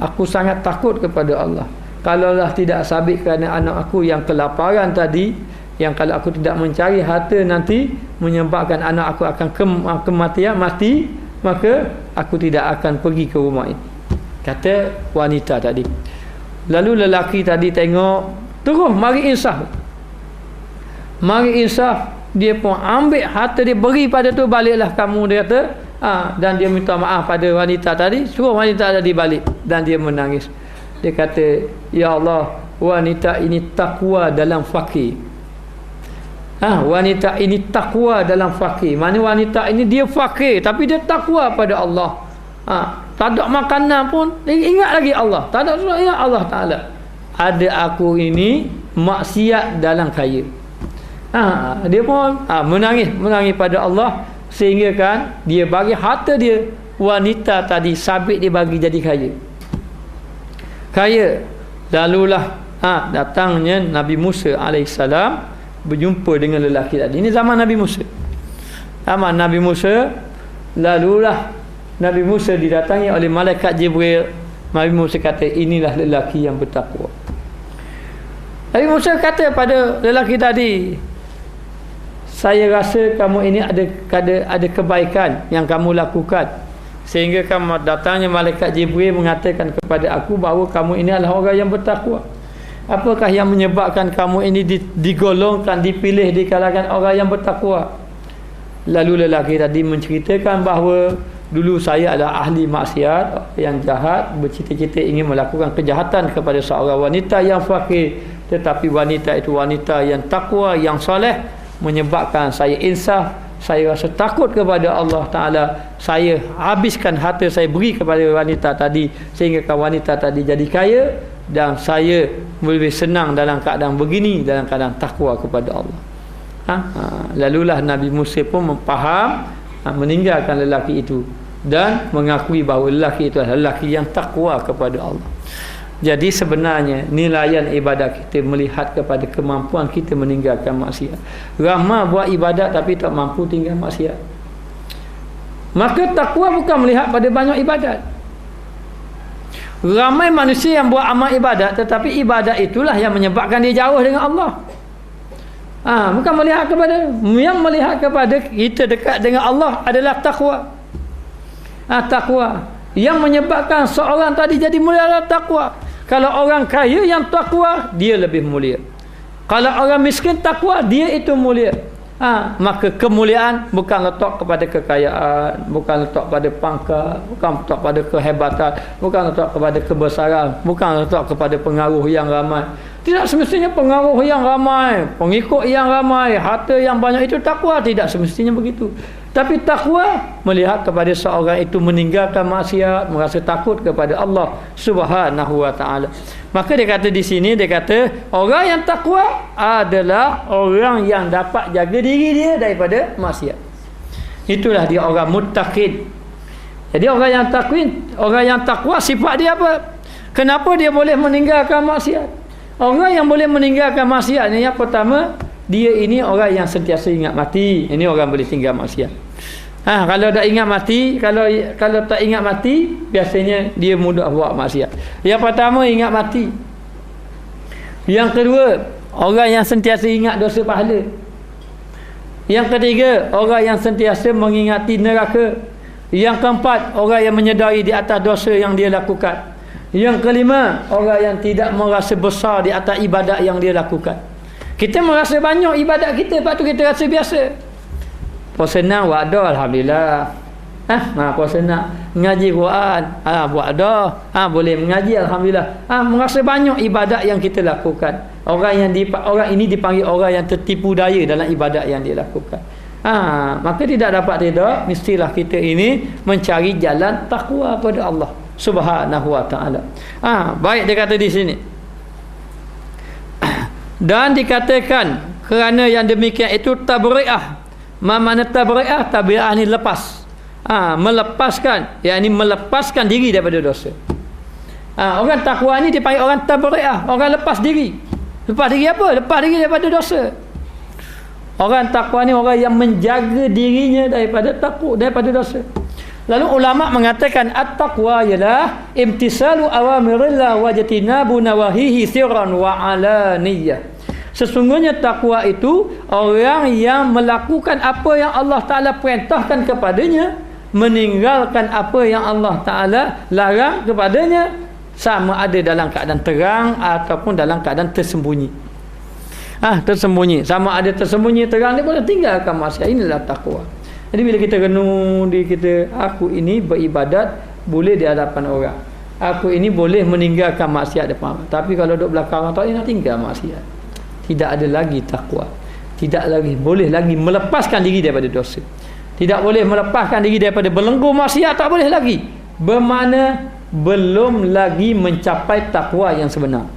Aku sangat takut kepada Allah. Kalaulah tidak sabit kerana anak aku yang kelaparan tadi, yang kalau aku tidak mencari harta nanti menyebabkan anak aku akan kematian, mati, maka aku tidak akan pergi ke rumah ini, kata wanita tadi. Lalu lelaki tadi tengok, terus mari insaf, dia pun ambil harta dia, beri pada tu, baliklah kamu, dia kata. Dan dia minta maaf pada wanita tadi, suruh wanita tadi balik, dan dia menangis. Dia kata, ya Allah, wanita ini takwa dalam fakir. Wanita ini takwa dalam fakir. Mana wanita ini dia fakir tapi dia takwa pada Allah. Tak ada makanan pun ingat lagi Allah, tak ada surat ingat Allah Ta'ala. Ada aku ini maksiat dalam kaya. Dia pun menangis pada Allah, sehingga kan dia bagi harta dia, wanita tadi sabit dia bagi jadi kaya. Lalulah datangnya Nabi Musa alaihissalam berjumpa dengan lelaki tadi. Ini zaman Nabi Musa. Lalulah Nabi Musa didatangi oleh malaikat Jibril. Nabi Musa kata, inilah lelaki yang bertakwa. Nabi Musa kata pada lelaki tadi, saya rasa kamu ini ada kebaikan yang kamu lakukan, sehingga kamu datangnya malaikat Jibril mengatakan kepada aku bahawa kamu ini adalah orang yang bertakwa. Apakah yang menyebabkan kamu ini digolongkan, dipilih di kalangan orang yang bertakwa? Lalu lelaki tadi menceritakan bahawa dulu saya adalah ahli maksiat yang jahat, bercita-cita ingin melakukan kejahatan kepada seorang wanita yang fakir, tetapi wanita itu wanita yang takwa, yang soleh, menyebabkan saya insaf, saya rasa takut kepada Allah Ta'ala. Saya habiskan harta saya beri kepada wanita tadi, sehingga wanita tadi jadi kaya, dan saya lebih senang dalam keadaan begini, dalam keadaan takwa kepada Allah. Lalulah Nabi Musa pun memfaham, meninggalkan lelaki itu dan mengakui bahawa lelaki itu adalah lelaki yang takwa kepada Allah. Jadi sebenarnya nilaian ibadat kita melihat kepada kemampuan kita meninggalkan maksiat. Ramai buat ibadat tapi tak mampu tinggal maksiat. Maka takwa bukan melihat pada banyak ibadat. Ramai manusia yang buat amal ibadat, tetapi ibadat itulah yang menyebabkan dia jauh dengan Allah. Bukan melihat kepada, yang melihat kepada kita dekat dengan Allah adalah takwa. Takwa yang menyebabkan seorang tadi jadi mulia adalah takwa. Kalau orang kaya yang takwa, dia lebih mulia. Kalau orang miskin takwa, dia itu mulia. Maka kemuliaan bukan letak kepada kekayaan, bukan letak pada pangkat, bukan letak pada kehebatan, bukan letak kepada kebesaran, bukan letak kepada pengaruh yang ramai. Tidak semestinya pengaruh yang ramai, pengikut yang ramai, harta yang banyak itu takwa, tidak semestinya begitu. Tapi takwa melihat kepada seorang itu meninggalkan maksiat, merasa takut kepada Allah Subhanahu wa taala. Maka dia kata di sini, dia kata orang yang takwa adalah orang yang dapat jaga diri dia daripada maksiat. Itulah dia orang muttaqin. Jadi orang yang takwa sifat dia apa? Kenapa dia boleh meninggalkan maksiat? Orang yang boleh meninggalkan maksiat ni yang pertama, dia ini orang yang sentiasa ingat mati. Ini orang boleh tinggal maksiat. Kalau tak ingat mati, kalau tak ingat mati, biasanya dia mudah buat maksiat. Yang pertama ingat mati. Yang kedua, orang yang sentiasa ingat dosa pahala. Yang ketiga, orang yang sentiasa mengingati neraka. Yang keempat, orang yang menyedari di atas dosa yang dia lakukan. Yang kelima, orang yang tidak merasa besar di atas ibadat yang dia lakukan. Kita merasa banyak ibadat kita, lepas tu kita rasa biasa. Puasa nak buat dah, alhamdulillah. Puasa nak mengaji Quran, buat dah. Boleh mengaji, alhamdulillah. Merasa banyak ibadat yang kita lakukan. Orang ini dipanggil orang yang tertipu daya dalam ibadat yang dia lakukan. Maka tidak dapat reda, mestilah kita ini mencari jalan takwa pada Allah Subhanahu wa taala. Baik dia kata di sini. Dan dikatakan kerana yang demikian itu tabri'ah. Mana tabri'ah? Tabri'ah ni lepas. Melepaskan, yakni melepaskan diri daripada dosa. Orang takwa ni dipanggil orang tabri'ah, orang lepas diri. Lepas diri apa? Lepas diri daripada dosa. Orang takwa ni orang yang menjaga dirinya daripada takut, daripada dosa. Lalu ulama mengatakan at-taqwa ialah imtisalu awamirillah wa jatinabu nawahihi sirran wa alaniyah. Sesungguhnya takwa itu orang yang melakukan apa yang Allah Ta'ala perintahkan kepadanya, meninggalkan apa yang Allah Ta'ala larang kepadanya, sama ada dalam keadaan terang ataupun dalam keadaan tersembunyi. Tersembunyi, sama ada tersembunyi terang, dia boleh tinggalkan maksiat. Inilah takwa. Jadi bila kita renung diri kita, aku ini beribadat boleh di hadapan orang, aku ini boleh meninggalkan maksiat depan. Tapi kalau duduk belakang orang tak nak tinggal maksiat, tidak ada lagi takwa. Tidak lagi boleh lagi melepaskan diri daripada dosa. Tidak boleh melepaskan diri daripada belenggu maksiat, tak boleh lagi. Bermakna belum lagi mencapai takwa yang sebenar.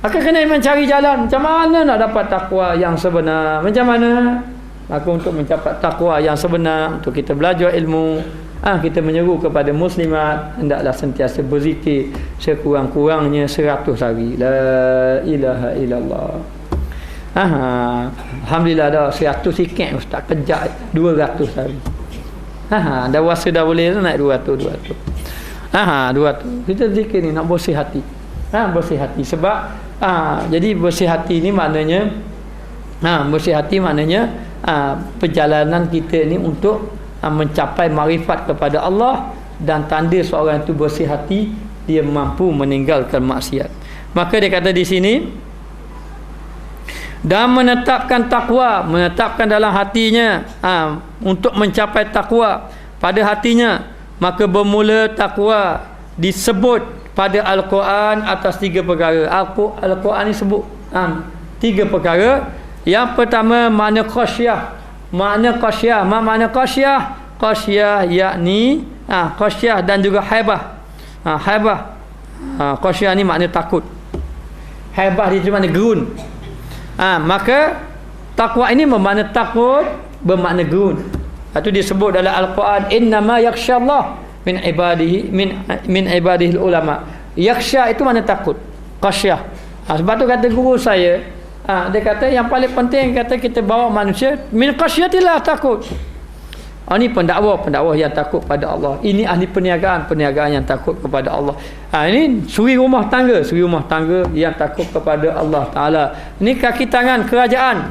Maka kena mencari jalan. Macam mana nak dapat takwa yang sebenar? Macam mana? Maka untuk mencapai takwa yang sebenar, untuk kita belajar ilmu, kita menyeru kepada muslimat hendaklah sentiasa berzikir sekurang-kurangnya 100 hari. La ilaha illallah. Alhamdulillah dah 100 sikit ustaz, kejap 200 hari. Dah rasa dah boleh naik 200. 200. Kita zikir ni nak bersih hati. Bersih hati sebab jadi bersih hati ni maknanya bersih hati maknanya perjalanan kita ni untuk mencapai makrifat kepada Allah, dan tanda seorang itu bersih hati, dia mampu meninggalkan maksiat. Maka dia kata di sini, dan menetapkan takwa, menetapkan dalam hatinya untuk mencapai takwa pada hatinya. Maka bermula takwa disebut pada Al-Quran atas 3 perkara. Al-Quran ni sebut 3 perkara. Yang pertama makna khasyah. Makna khasyah? Khasyah yakni khasyah dan juga haibah. Haibah. Khasyah ni makna takut. Haibah dia cuma makna gerun. Maka takwa ini bermakna takut, bermakna gerun. Itu disebut dalam Al-Quran, innama yakhsyallah min ibadihi ulama. Yakhsha itu makna takut. Khasyah. Sebab tu kata guru saya, dia kata yang paling penting kata kita bawa manusia min khasyatillah, takut. Ini pendakwa yang takut pada Allah. Ini ahli perniagaan yang takut kepada Allah. Ini suri rumah tangga yang takut kepada Allah Ta'ala. Ini kaki tangan kerajaan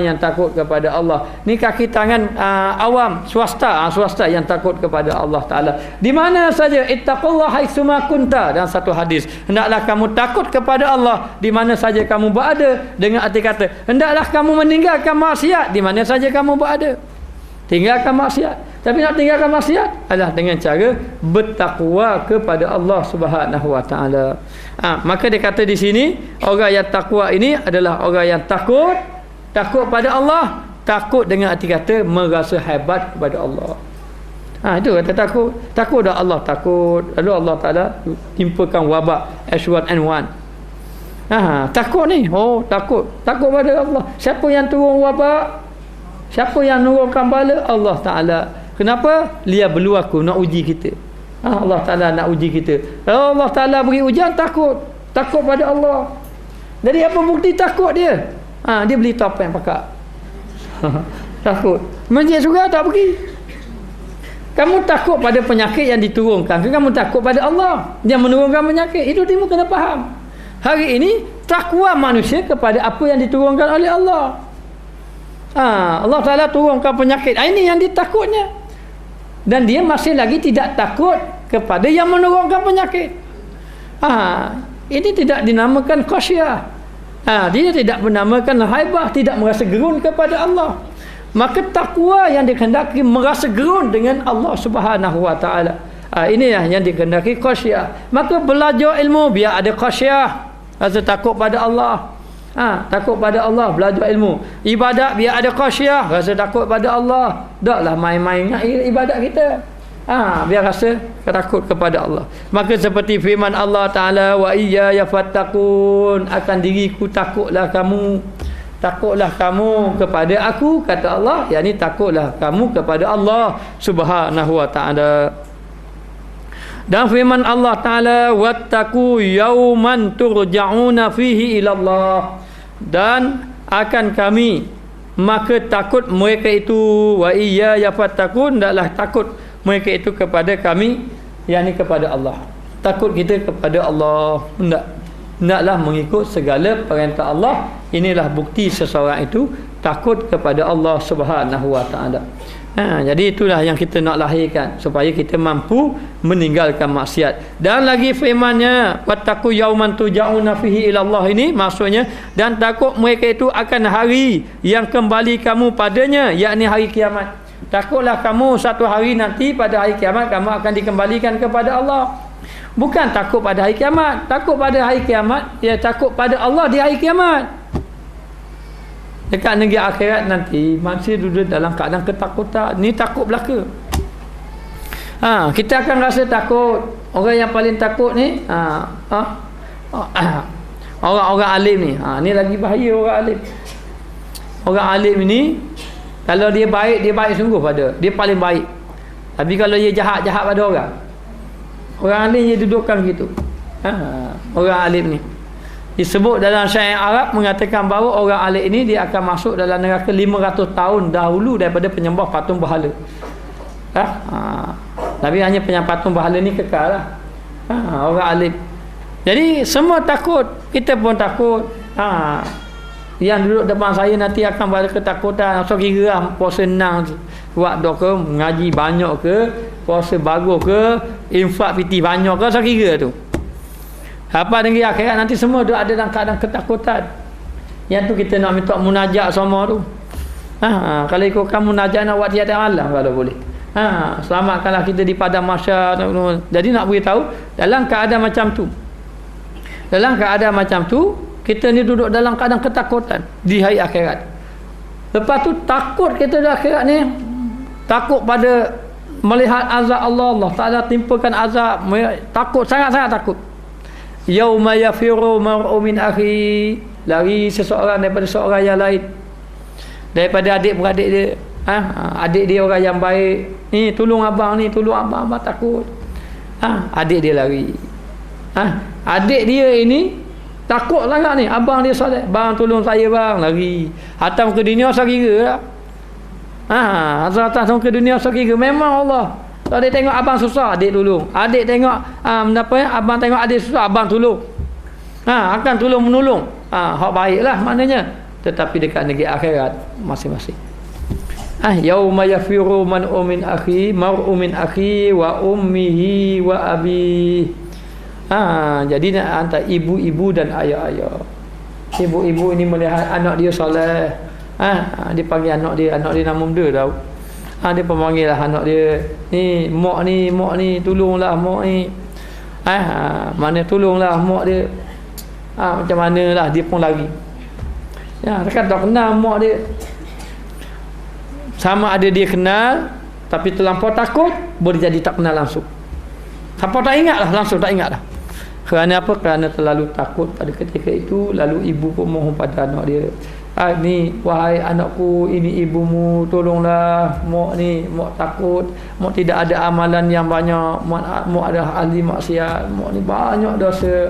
yang takut kepada Allah. Ini kaki tangan awam, swasta yang takut kepada Allah Ta'ala. Di mana saja, ittaqullaha haitsuma kunta, dalam satu hadis, hendaklah kamu takut kepada Allah di mana saja kamu berada, dengan arti kata hendaklah kamu meninggalkan maksiat di mana saja kamu berada. Tinggalkan maksiat. Tapi nak tinggalkan maksiat adalah dengan cara bertakwa kepada Allah Subhanahu wa taala. Maka dia kata di sini, orang yang takwa ini adalah orang yang takut pada Allah, takut dengan arti kata merasa hebat kepada Allah. Itu kata takut. Takut dah Allah takut. Lalu Allah Ta'ala timpakan wabak H1N1. Takut ni. Takut. Takut pada Allah. Siapa yang turun wabak? Siapa yang nurunkan bala? Allah Ta'ala. Kenapa? Dia berlaku nak uji kita. Allah Ta'ala nak uji kita. Kalau Allah Ta'ala beri ujian, takut. Takut pada Allah. Jadi apa bukti takut dia? Dia beli topeng pakak. Takut. Masjid juga tak pergi. Kamu takut pada penyakit yang diturunkan, kamu takut pada Allah yang menurunkan penyakit. Itu timu kena faham. Hari ini takwa manusia kepada apa yang diturunkan oleh Allah. Allah Ta'ala turunkan penyakit. Ini yang ditakutnya. Dan dia masih lagi tidak takut kepada yang menurunkan penyakit. Ini tidak dinamakan khasyah. Dia tidak menamakan haibah, tidak merasa gerun kepada Allah. Maka takwa yang dikehendaki merasa gerun dengan Allah Subhanahu wa taala. Inilah yang dikehendaki khasyah. Maka belajar ilmu biar ada khasyah, rasa takut pada Allah. Takut pada Allah, belajar ilmu. Ibadat biar ada khasyah, rasa takut pada Allah. Taklah main-main dengan ibadat kita. Biar rasa takut kepada Allah. Maka seperti firman Allah Ta'ala, wa iyaya fattaqun, akan diriku takutlah kamu. Takutlah kamu kepada aku, kata Allah. Yakni takutlah kamu kepada Allah Subhanahu wa ta'ala. Dan firman Allah Ta'ala, wattaqu yauman turja'una fihi ilallah, dan akan kami, maka takut mereka itu, wa iyaya fattaqun, hendaklah takut mereka itu kepada kami, yakni kepada Allah. Takut kita kepada Allah, hendaklah mengikut segala perintah Allah. Inilah bukti seseorang itu takut kepada Allah Subhanahu wa taala. Jadi itulah yang kita nak lahirkan supaya kita mampu meninggalkan maksiat. Dan lagi firman-Nya, wattaqu yauman turja'una fihi ila Allah, ini maksudnya dan takut mereka itu akan hari yang kembali kamu padanya, yakni hari kiamat. Takutlah kamu satu hari nanti pada hari kiamat kamu akan dikembalikan kepada Allah. Bukan takut pada hari kiamat. Takut pada hari kiamat, ya takut pada Allah di hari kiamat. Dekat negeri akhirat nanti manusia duduk dalam keadaan ketakutan. Ni takut belaka. Kita akan rasa takut. Orang yang paling takut ni orang-orang alim ni. Ni lagi bahaya orang alim. Orang alim ni kalau dia baik sungguh pada. Dia paling baik. Tapi kalau dia jahat pada orang alim dia dudukkan begitu. Orang alim ni disebut dalam syair Arab mengatakan bahawa orang alim ini dia akan masuk dalam neraka 500 tahun dahulu daripada penyembah patung berhala. Tapi hanya penyembah patung berhala ni kekal lah. Orang alim. Jadi semua takut, kita pun takut. Yang duduk depan saya nanti akan berada ketakutan. So kira lah puasa senang buat dok ke, mengaji banyak ke, puasa bagus ke, infak fitih banyak ke, so kira tu. Apa negeri akhirat nanti semua ada dalam keadaan ketakutan. Yang tu kita nak minta munajat sama tu. Kalau ikutkan munajat nak buat tiada malam kalau boleh. Selamatkanlah kita di padang mahsyar. Jadi nak beritahu dalam keadaan macam tu. Dalam keadaan macam tu kita ni duduk dalam keadaan ketakutan di hari akhirat. Lepas tu takut kita di akhirat ni, takut pada melihat azab Allah. Allah Ta'ala timpakan azab, takut, sangat-sangat takut. Yauma yafiru mar'u min akhi, lari seseorang daripada seorang yang lain, daripada adik-beradik dia. Adik dia orang yang baik, ni tolong abang, abang takut. Adik dia lari. Adik dia ini takut sangat ni, abang dia soleh, bang tolong saya bang, lari. Hantar ke dunia saya kira lah. Hantar ke dunia saya kira. Memang Allah, kalau dia tengok abang susah, adik tolong. Adik tengok abang tengok adik susah, abang tolong. Akan tolong menolong. Hak baiklah maknanya. Tetapi dekat negeri akhirat masing-masing. Yauma yafiru mar'u min akhi wa ummihi wa abihi. Jadi antara ibu-ibu dan ayah-ayah. Ibu-ibu ini melihat anak dia soleh. Dia panggil anak dia nama muda tau. Dia pemanggil lah anak dia, mak ni tolonglah mak ni. Mana tolonglah mak dia. Macam manalah dia pun lari. Dekat tak kenal mak dia. Sama ada dia kenal tapi terlampau takut, boleh jadi tak kenal langsung. Siapa tak ingat lah, langsung tak ingat lah. Kerana apa? Kerana terlalu takut pada ketika itu. Lalu ibu pun mohon pada anak dia, ni wahai anakku, ini ibumu, tolonglah mak ni, mak takut, mak tidak ada amalan yang banyak, mak adalah ahli maksiat, mak ni banyak dosa,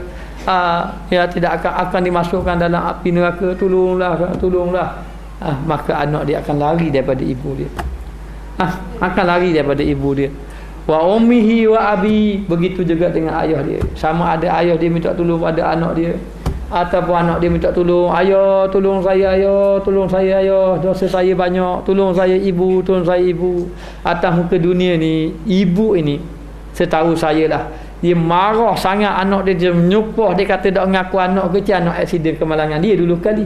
ya tidak akan dimasukkan dalam api neraka, tolonglah. Maka anak dia akan lari daripada ibu dia, akan lari daripada ibu dia. Wa ummihi wa abi, begitu juga dengan ayah dia. Sama ada ayah dia minta tolong pada anak dia, ataupun anak dia minta tolong, ayah tolong saya, ayah dosa saya banyak, tolong saya ibu, atas muka dunia ni ibu ini, setahu saya lah, dia marah sangat anak dia menyumpah, dia kata tak mengaku anak kecil, anak aksiden kemalangan dia dulu kali.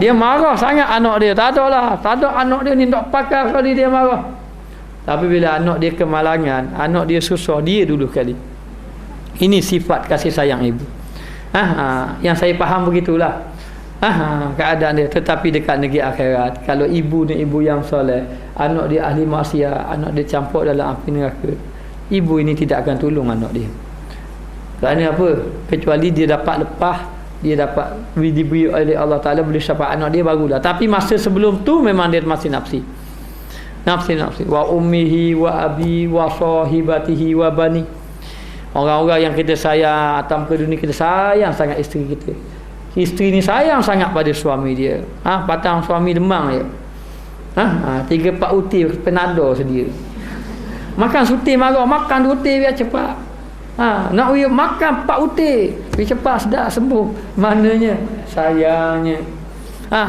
Dia marah sangat anak dia, tak ada anak dia ni tak pakar kali dia marah. Tapi bila anak dia kemalangan, anak dia susah, dia dulu kali. Ini sifat kasih sayang ibu. Yang saya faham begitulah. Keadaan dia. Tetapi dekat negeri akhirat, kalau ibu ni ibu yang soleh, anak dia ahli maksiat, anak dia campur dalam api neraka, ibu ini tidak akan tolong anak dia. Kerana apa? Kecuali dia dapat lepas, dia dapat diberi oleh Allah Ta'ala, boleh syafaat anak dia, barulah. Tapi masa sebelum tu memang dia masih nafsi. Wa ummihi wa abi wa sahibatihi wa bani. Orang-orang yang kita sayang atas muka dunia, kita sayang sangat isteri kita. Isteri ni sayang sangat pada suami dia. Patang suami demang je. 3-4 uti penado sedia. Makan suti marah, makan 2 uti biar cepat. Nak makan 4 uti biar cepat sedap sembuh. Maknanya sayangnya.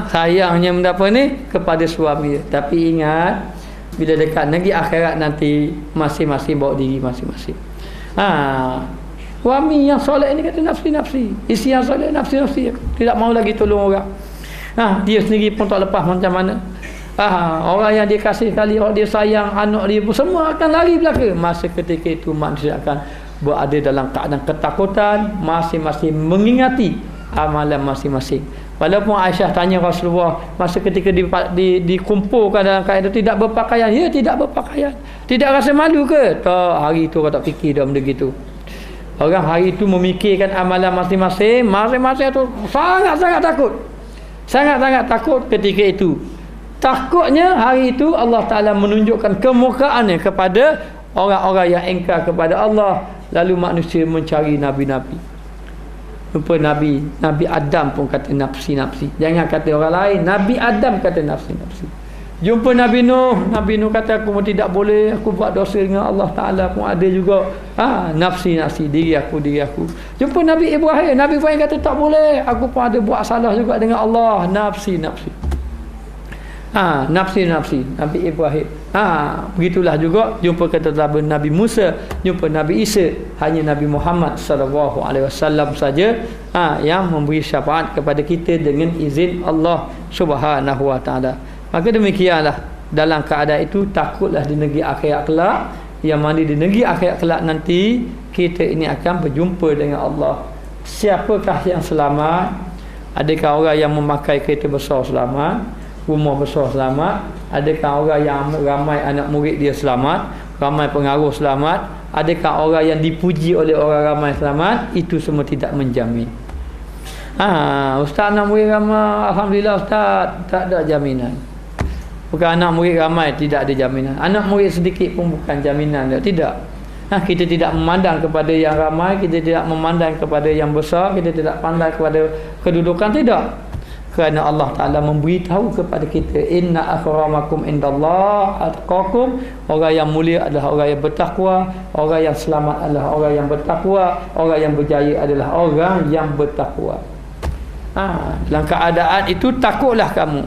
Sayangnya mendapat ni kepada suami dia. Tapi ingat, bila dekat negeri akhirat nanti, masing-masing bawa diri masing-masing. Suami yang soleh ni kata nafsi-nafsi, isteri yang soleh nafsi-nafsi, tidak mau lagi tolong orang. Dia sendiri pun tak lepas macam mana. Orang yang dia kasih kali, orang dia sayang, anak dia pun semua akan lari belaka. Masa ketika itu manusia akan berada dalam keadaan ketakutan, masing-masing mengingati amalan masing-masing. Walaupun Aisyah tanya Rasulullah masa ketika dikumpulkan dalam keadaan tidak berpakaian, ya tidak berpakaian, tidak rasa malu ke? Tak, hari itu orang tak fikir dah benda gitu. Orang hari itu memikirkan amalan masing-masing, masing-masing itu sangat-sangat takut, sangat-sangat takut ketika itu. Takutnya hari itu Allah Ta'ala menunjukkan kemukaannya kepada orang-orang yang engkar kepada Allah. Lalu manusia mencari nabi-nabi. Rupa Nabi Adam pun kata nafsi-nafsi. Jangan kata orang lain, Nabi Adam kata nafsi-nafsi. Jumpa Nabi Nuh kata aku pun tidak boleh, aku buat dosa dengan Allah Ta'ala pun ada juga. Nafsi-nafsi, diri aku. Jumpa Nabi Ibrahim kata tak boleh, aku pun ada buat salah juga dengan Allah. Nafsi-nafsi. Nafsi-nafsi Nabi Ibrahim. Begitulah juga jumpa kata Nabi Musa, jumpa Nabi Isa. Hanya Nabi Muhammad SAW saja yang memberi syafaat kepada kita dengan izin Allah Subhanahu Wa Taala. Maka demikianlah, dalam keadaan itu takutlah di negeri akhirat kelak, yang mana di negeri akhirat kelak nanti kita ini akan berjumpa dengan Allah. Siapakah yang selamat? Adakah orang yang memakai kereta besar selamat, rumah besar selamat? Adakah orang yang ramai anak murid dia selamat, ramai pengaruh selamat? Adakah orang yang dipuji oleh orang ramai selamat? Itu semua tidak menjamin. Ustaz anak murid ramai, alhamdulillah ustaz, tak ada jaminan. Bukan anak murid ramai tidak ada jaminan, anak murid sedikit pun bukan jaminan. Tidak. Kita tidak memandang kepada yang ramai, kita tidak memandang kepada yang besar, kita tidak pandang kepada kedudukan, tidak. Kerana Allah Ta'ala memberitahu kepada kita, inna akramakum indallah atqakum. Orang yang mulia adalah orang yang bertakwa, orang yang selamat adalah orang yang bertakwa, orang yang berjaya adalah orang yang bertakwa. Dalam keadaan itu takutlah kamu.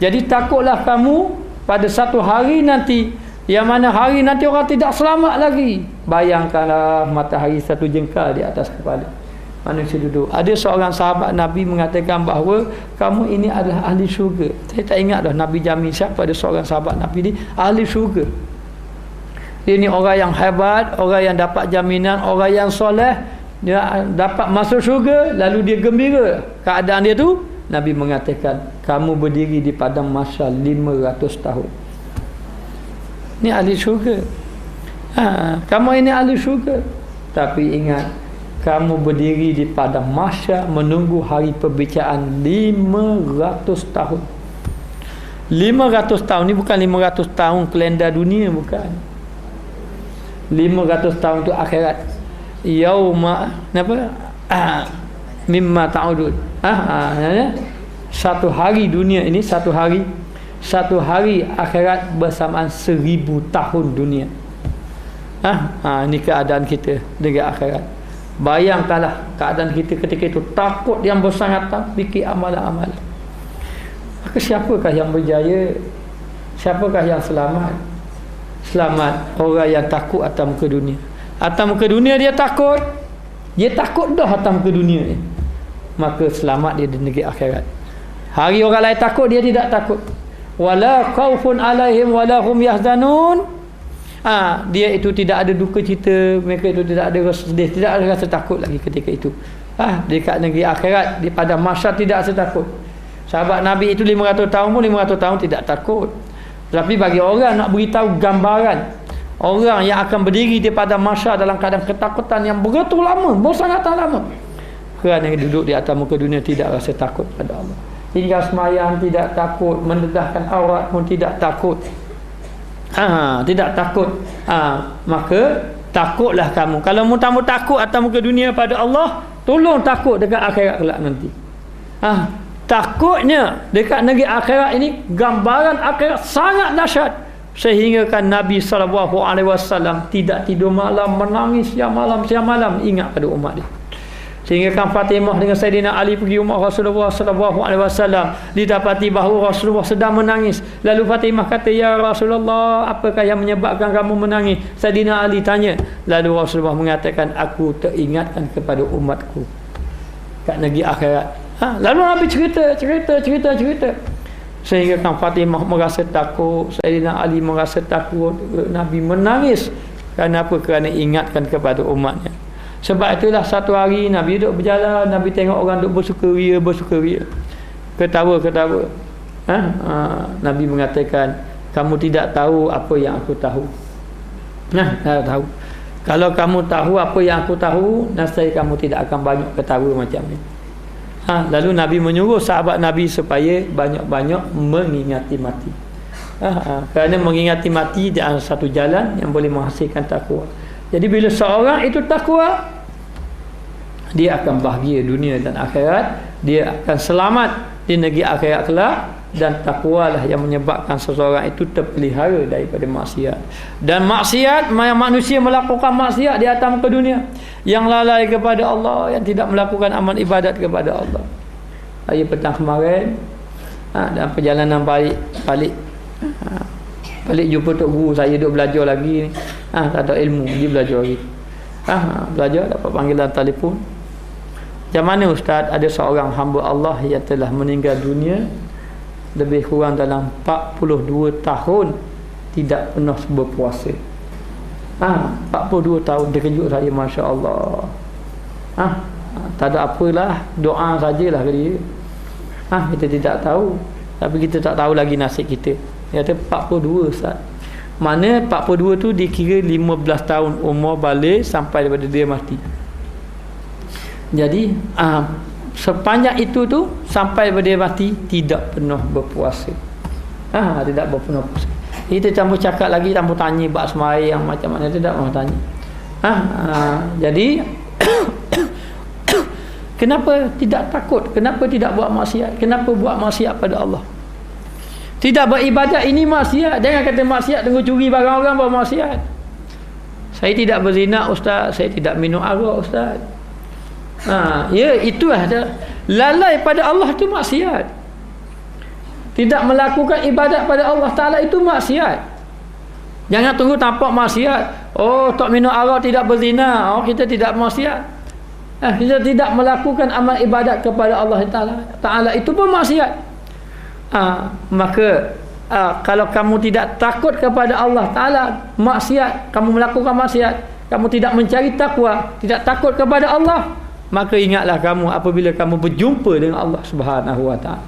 Jadi takutlah kamu pada satu hari nanti, yang mana hari nanti orang tidak selamat lagi. Bayangkanlah matahari satu jengkal di atas kepala manusia duduk. Ada seorang sahabat Nabi mengatakan bahawa kamu ini adalah ahli syurga. Saya tak ingat dah Nabi jamin siapa, ada seorang sahabat Nabi ni ahli syurga. Dia ni orang yang hebat, orang yang dapat jaminan, orang yang soleh, dia dapat masuk syurga, lalu dia gembira. Keadaan dia tu Nabi mengatakan kamu berdiri di padang mahsyar 500 tahun. Ni ahli syurga. Kamu ini ahli syurga. Tapi ingat, kamu berdiri di padang mahsyar menunggu hari perbicaraan 500 tahun. 500 tahun ni bukan 500 tahun kalender dunia, bukan. 500 tahun tu akhirat. Yauma apa? Mimma ta'udun. Satu hari dunia ini, satu hari akhirat bersamaan 1000 tahun dunia. Ini keadaan kita dengan akhirat. Bayangkanlah keadaan kita ketika itu, takut yang bersangatan, fikir amalan-amalan. Maka siapakah yang berjaya? Siapakah yang selamat? Selamat orang yang takut atas muka dunia. Atas muka dunia dia takut. Dia takut dah atas muka dunia ni. Maka selamat dia di negeri akhirat. Hari orang lain takut, dia tidak takut. Wala khaufun alaihim wala hum yahzanun. Dia itu tidak ada duka cita, mereka itu tidak ada rasa sedih, tidak ada rasa takut lagi ketika itu. Dekat negeri akhirat, di padang mahsyar tidak rasa takut. Sahabat Nabi itu 500 tahun pun 500 tahun tidak takut. Tapi bagi orang nak beritahu gambaran orang yang akan berdiri di padang mahsyar dalam keadaan ketakutan yang begitu lama, sangat lama. Kerana yang duduk di atas muka dunia tidak rasa takut pada Allah. Hingga semayang tidak takut, mendedahkan aurat pun tidak takut. Tidak takut. Maka takutlah kamu. Kalau kamu takut atas muka dunia pada Allah, tolong takut dekat akhirat kelak nanti. Takutnya dekat negeri akhirat ini, gambaran akhirat sangat dahsyat, sehingga kan Nabi SAW tidak tidur malam, menangis siang malam ingat pada umat dia. Sehingga kan Fatimah dengan Saidina Ali pergi rumah Rasulullah SAW, didapati bahawa Rasulullah sedang menangis. Lalu Fatimah kata, ya Rasulullah, apakah yang menyebabkan kamu menangis? Saidina Ali tanya. Lalu Rasulullah mengatakan, aku teringatkan kepada umatku kat negeri akhirat. Lalu Nabi cerita. Sehingga kan Fatimah merasa takut, Saidina Ali merasa takut, Nabi menangis. Kerana apa? Kerana ingatkan kepada umatnya. Sebab itulah satu hari Nabi duduk berjalan, Nabi tengok orang duduk bersukaria. Ketawa. Nabi mengatakan, kamu tidak tahu apa yang aku tahu. Tak tahu. Kalau kamu tahu apa yang aku tahu, nasib kamu tidak akan banyak ketawa macam ni. Lalu Nabi menyuruh sahabat Nabi supaya banyak-banyak mengingati mati. Kerana mengingati mati di antara satu jalan yang boleh menghasilkan takwa. Jadi bila seorang itu takwa, dia akan bahagia dunia dan akhirat, dia akan selamat di negeri akhirat kelak. Dan takwalah yang menyebabkan seseorang itu terpelihara daripada maksiat. Dan maksiat, manusia melakukan maksiat di atas muka dunia, yang lalai kepada Allah, yang tidak melakukan amal ibadat kepada Allah. Hari petang kemarin, dalam perjalanan balik jumpa tok guru saya, duduk belajar lagi ni. Tak ada ilmu, dia belajar lagi. Belajar, dapat panggilan telefon. Macam mana Ustaz, ada seorang hamba Allah yang telah meninggal dunia, lebih kurang dalam 42 tahun tidak pernah berpuasa. 42 tahun. Dia kejut saya, Masya Allah. Tak ada apalah, doa sajalah ke dia. Kita tidak tahu, tapi kita tak tahu lagi nasib kita. Dia kata 42 Ustaz. Mana 42 tu dikira 15 tahun umur balik sampai daripada dia mati. Jadi sepanjang itu tu sampai daripada dia mati tidak pernah berpuasa. Tidak pernah berpuasa. Kita campur cakap lagi, campur tanya bab sembahyang macam mana, tidak mau tanya. Jadi kenapa tidak takut? Kenapa tidak buat maksiat? Kenapa buat maksiat pada Allah? Tidak beribadat ini maksiat. Jangan kata maksiat tunggu curi barang orang baru maksiat. Saya tidak berzina Ustaz, saya tidak minum arak Ustaz. Ya, itu ada lalai pada Allah itu maksiat. Tidak melakukan ibadat pada Allah Ta'ala itu maksiat. Jangan tunggu tampak maksiat. Oh, tak minum arak, tidak berzina, kita tidak maksiat. Kita tidak melakukan amal ibadat kepada Allah Ta'ala itu pun maksiat. Maka kalau kamu tidak takut kepada Allah Ta'ala, maksiat, kamu melakukan maksiat, kamu tidak mencari takwa, tidak takut kepada Allah, maka ingatlah kamu apabila kamu berjumpa dengan Allah Subhanahu wa taala.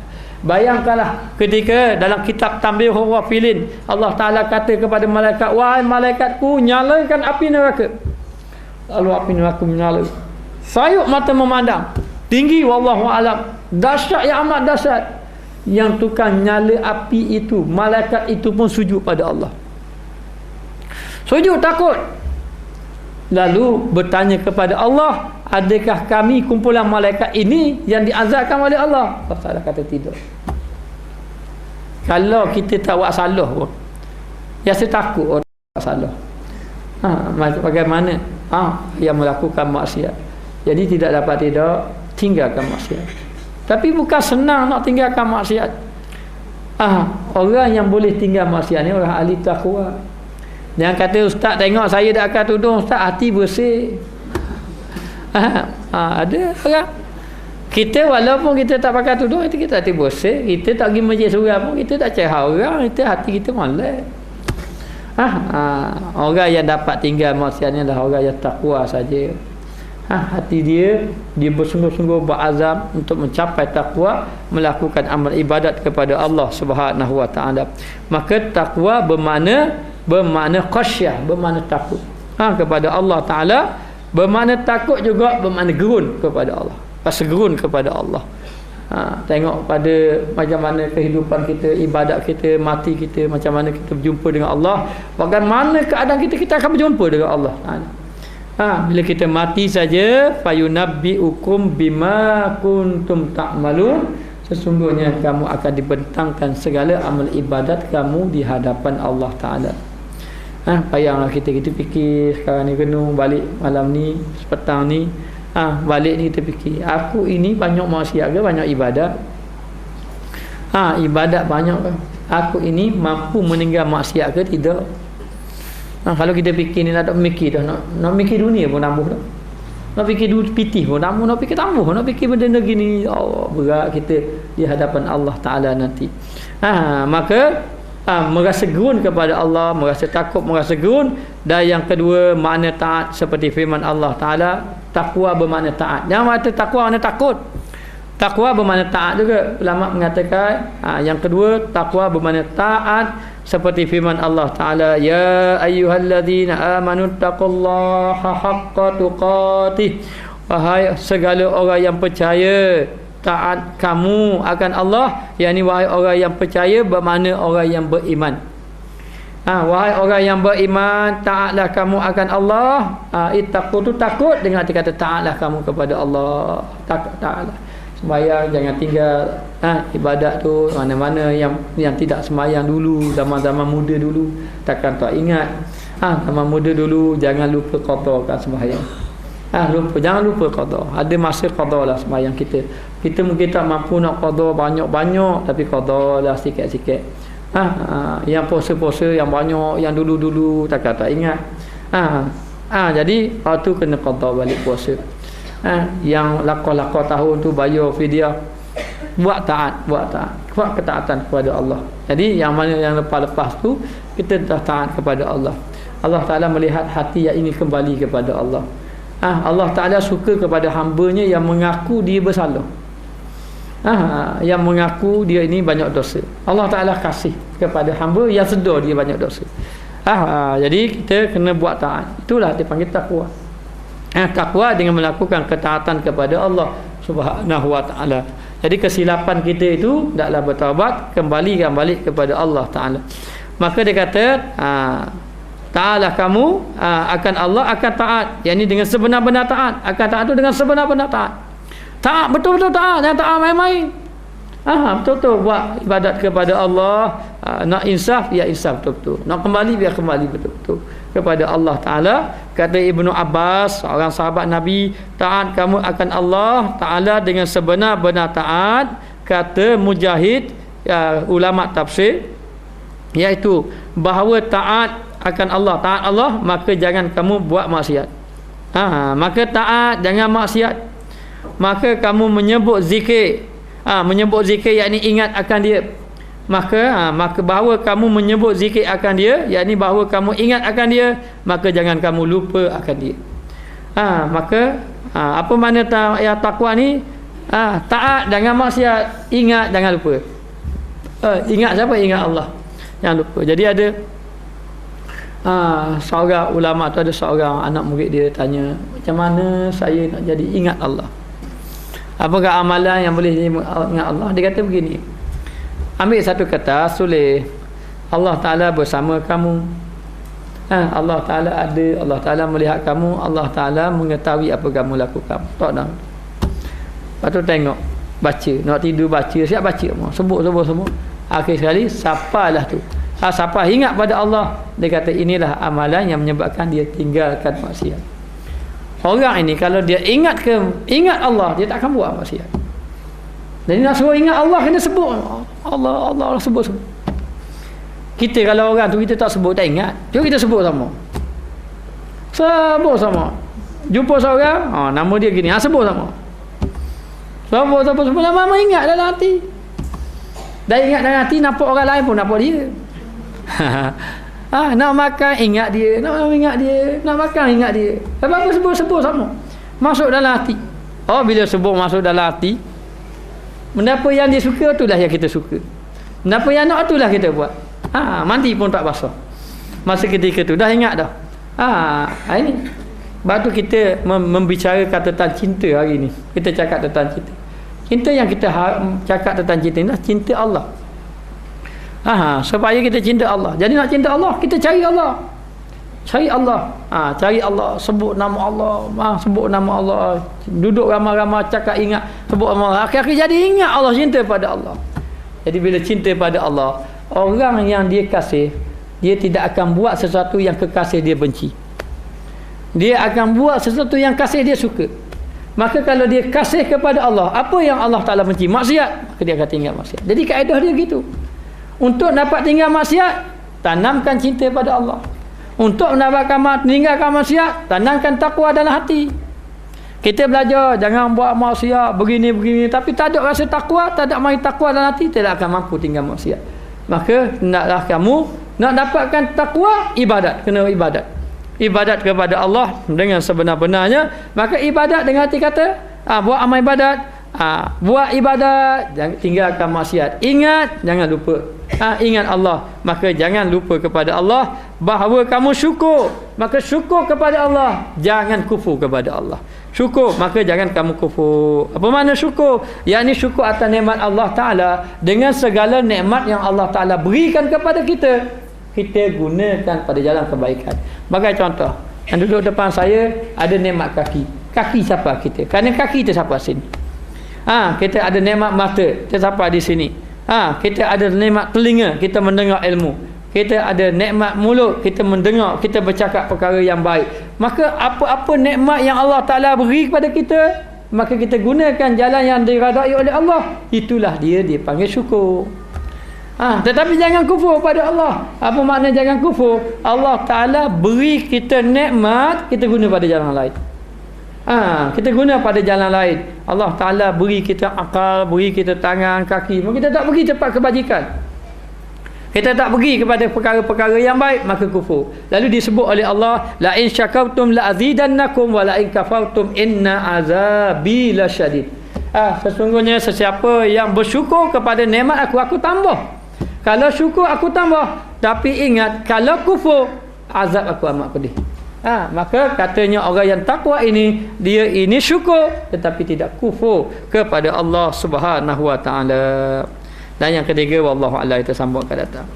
Bayangkanlah ketika dalam kitab Tanbihur Ghafilin Allah Taala kata kepada malaikat, wahai malaikatku, nyalakan api neraka. Lalu api neraka menyala. Sayup mata memandang. Tinggi wallahu alam. Dahsyat yang amat dahsyat. Yang tukang nyala api itu, malaikat itu pun sujud pada Allah. Sujud takut. Lalu bertanya kepada Allah, adakah kami kumpulan malaikat ini yang diazabkan oleh Allah? Allah Taala kata tidak. Kalau kita tak buat salah pun, biasa takut orang buat salah. Bagaimana? Yang melakukan maksiat. Jadi tidak dapat tidak tinggalkan maksiat. Tapi bukan senang nak tinggalkan maksiat. Orang yang boleh tinggal maksiat ni orang ahli takwa. Yang kata ustaz tengok saya dah akan tudung ustaz, hati bersih. Ada orang. Kita walaupun kita tak pakai tudung, kita hati bersih. Kita tak pergi masjid surau pun, kita tak cerah orang, hati kita molek. Orang yang dapat tinggal maksiat ni adalah orang yang takwa saja. Hati dia bersungguh-sungguh berazam untuk mencapai takwa, melakukan amal ibadat kepada Allah Subhanahu wa taala. Maka takwa bermakna khasyah, bermakna takut kepada Allah Taala. Bermakna takut juga bermakna gerun kepada Allah, rasa gerun kepada Allah. Tengok pada macam mana kehidupan kita, ibadat kita, mati kita, macam mana kita berjumpa dengan Allah, bagaimana keadaan kita akan berjumpa dengan Allah. Bila kita mati saja, fayunabbiukum bima kuntum ta'malun, sesungguhnya kamu akan dibentangkan segala amal ibadat kamu di hadapan Allah Taala. Payahlah kita fikir sekarang ni, renung balik malam ni, petang ni, balik ni kita fikir, aku ini banyak maksiat ke banyak ibadat? Ibadat banyak ke? Aku ini mampu meninggal maksiat ke tidak? Kalau kita fikir ni nak mikir dah, nak mikir dunia pun tambah dah. Nak fikir pitih pun tambah, nak fikir tambah, nak fikir benda gini, berat kita di hadapan Allah Taala nanti. Maka merasa gerun kepada Allah, merasa takut, merasa gerun. Dan yang kedua, makna taat seperti firman Allah Ta'ala, takwa bermakna taat. Yang kata takwa makna takut, takwa bermakna taat juga. Ulama mengatakan yang kedua, takwa bermakna taat seperti firman Allah Ta'ala, ya ayyuhalladzina amanu taqullaha haqqa tuqatih, wahai segala orang yang percaya, taat kamu akan Allah. Yang ni wahai orang yang percaya, bermakna orang yang beriman. Wahai orang yang beriman, taatlah kamu akan Allah. Ittaqu tu takut, dengan arti kata taatlah kamu kepada Allah. Taatlah. Sembahyang jangan tinggal. Ibadat tu mana-mana yang tidak sembahyang dulu, zaman-zaman muda dulu, takkan tak ingat. Zaman muda dulu jangan lupa qadakan sembahyang. Jangan lupa qada. Ada masa qada lah sembahyang kita. Kita mungkin tak mampu nak qada banyak-banyak, tapi qada lah sikit-sikit. Yang puasa-puasa yang banyak, yang dulu-dulu tak ingat. Jadi waktu kena qada balik puasa. Yang lakon-lakon tahun tu bayar fidyah. Buat ketaatan kepada Allah. Jadi yang mana yang lepas-lepas tu kita dah taat kepada Allah. Allah Taala melihat hati yang ingin kembali kepada Allah. Allah Ta'ala suka kepada hamba-Nya yang mengaku dia bersalah, yang mengaku dia ini banyak dosa. Allah Ta'ala kasih kepada hamba yang sedar dia banyak dosa. Jadi kita kena buat taat. Itulah dipanggil takwa. Takwa dengan melakukan ketaatan kepada Allah Subhanahu wa Ta'ala. Jadi kesilapan kita itu hendaklah bertaubat, kembalikan balik kepada Allah Ta'ala. Maka dia kata taatlah kamu akan Allah, akan taat, yakni dengan sebenar-benar taat. Akan taat itu dengan sebenar-benar taat. Taat betul-betul taat, jangan taat main-main. Betul-betul buat ibadat kepada Allah. Nak insaf, ya insaf betul-betul. Nak kembali, biar kembali betul-betul kepada Allah Ta'ala. Kata Ibnu Abbas, seorang sahabat Nabi, taat kamu akan Allah Ta'ala dengan sebenar-benar taat. Kata Mujahid, ulama tafsir, iaitu bahawa taat akan Allah, taat Allah, maka jangan kamu buat maksiat. Maka taat, jangan maksiat. Maka kamu menyebut zikir, menyebut zikir yakni ingat akan dia. Maka bahawa kamu menyebut zikir akan dia, yakni bahawa kamu ingat akan dia, maka jangan kamu lupa akan dia. Maka apa makna takwa ni? Taat, jangan maksiat, ingat, jangan lupa. Ingat siapa? Ingat Allah. Jangan lupa. Jadi ada seorang ulama tu, ada seorang anak murid dia tanya, macam mana saya nak jadi ingat Allah? Apakah amalan yang boleh ingat Allah? Dia kata begini, ambil satu kata, tulis Allah Ta'ala bersama kamu. Allah Ta'ala ada, Allah Ta'ala melihat kamu, Allah Ta'ala mengetahui apa kamu lakukan. Tak dah. Lepas tu tengok, baca, nak tidur baca, siap baca, sebut. Akhir sekali, siapalah tu, siapa ingat pada Allah, dia kata inilah amalan yang menyebabkan dia tinggalkan maksiat. Orang ini kalau dia ingat Allah, dia tak akan buat maksiat. Jadi nak suruh ingat Allah, kena sebut Allah sebut. Kita kalau orang tu kita tak sebut, tak ingat, jom kita sebut sama. Jumpa seorang, nama dia gini, sebut sama. Sebut nama ingat dalam hati. Dah ingat dalam hati, nampak orang lain pun nampak dia. Nak makan ingat dia, nak makan ingat dia. Apa sebut sama. Masuk dalam hati. Bila sebut masuk dalam hati, benda apa yang dia suka, itulah yang kita suka. Benda apa yang nak, itulah kita buat. Mandi pun tak basah. Masa ketika tu dah ingat dah. Ini. Sebab tu kita membicarakan tentang cinta hari ni. Kita cakap tentang cinta. Cinta yang kita cakap tentang cinta ni, cinta Allah. Supaya kita cinta Allah. Jadi nak cinta Allah, kita cari Allah. Cari Allah, sebut nama Allah, sebut nama Allah. Duduk ramai-ramai cakap ingat, sebut nama Allah. Akhir-akhir jadi ingat Allah, cinta pada Allah. Jadi bila cinta pada Allah, orang yang dia kasih, dia tidak akan buat sesuatu yang kekasih dia benci. Dia akan buat sesuatu yang kasih dia suka. Maka kalau dia kasih kepada Allah, apa yang Allah Ta'ala benci? Maksiat, maka dia akan tinggal maksiat. Jadi kaedah dia gitu. Untuk dapat tinggal maksiat, tanamkan cinta pada Allah. Untuk mendapatkan meninggalkan maksiat, tanamkan takwa dalam hati. Kita belajar jangan buat maksiat begini, tapi tak ada rasa takwa, tak ada mai takwa dalam hati, tidak akan mampu tinggal maksiat. Maka naklah kamu nak dapatkan takwa, ibadat, kena ibadat kepada Allah dengan sebenar-benarnya. Maka ibadat dengan hati kata, buat amal ibadat, buat ibadat, jangan tinggalkan maksiat. Ingat, jangan lupa. Ingat Allah, maka jangan lupa kepada Allah. Bahawa kamu syukur, maka syukur kepada Allah, jangan kufur kepada Allah. Syukur, maka jangan kamu kufur. Apa makna syukur? Yakni syukur atas nikmat Allah Ta'ala. Dengan segala nikmat yang Allah Ta'ala berikan kepada kita, kita gunakan pada jalan kebaikan. Bagai contoh, yang duduk depan saya ada nikmat kaki. Kaki siapa kita? Kerana kaki kita siapa sini. Kita ada nikmat mata, kita siapa di sini. Kita ada nikmat telinga, kita mendengar ilmu. Kita ada nikmat mulut, kita mendengar, kita bercakap perkara yang baik. Maka apa-apa nikmat yang Allah Ta'ala beri kepada kita, maka kita gunakan jalan yang diredai oleh Allah. Itulah dia panggil syukur. Tetapi jangan kufur pada Allah. Apa makna jangan kufur? Allah Ta'ala beri kita nikmat, kita guna pada jalan lain. Kita guna pada jalan lain. Allah Ta'ala beri kita akal, beri kita tangan, kaki, maka kita tak pergi tempat kebajikan, kita tak pergi kepada perkara-perkara yang baik, maka kufur. Lalu disebut oleh Allah, la in syakartum la azidannakum wa la in kafartum inna azabi lasyadid. Sesungguhnya sesiapa yang bersyukur kepada nikmat aku tambah. Kalau syukur aku tambah. Tapi ingat, kalau kufur, azab aku amat pedih. Maka katanya orang yang takwa ini, dia ini syukur tetapi tidak kufur kepada Allah Subhanahu wa Ta'ala. Dan yang ketiga, wallahu a'lam, kita sambung akan datang.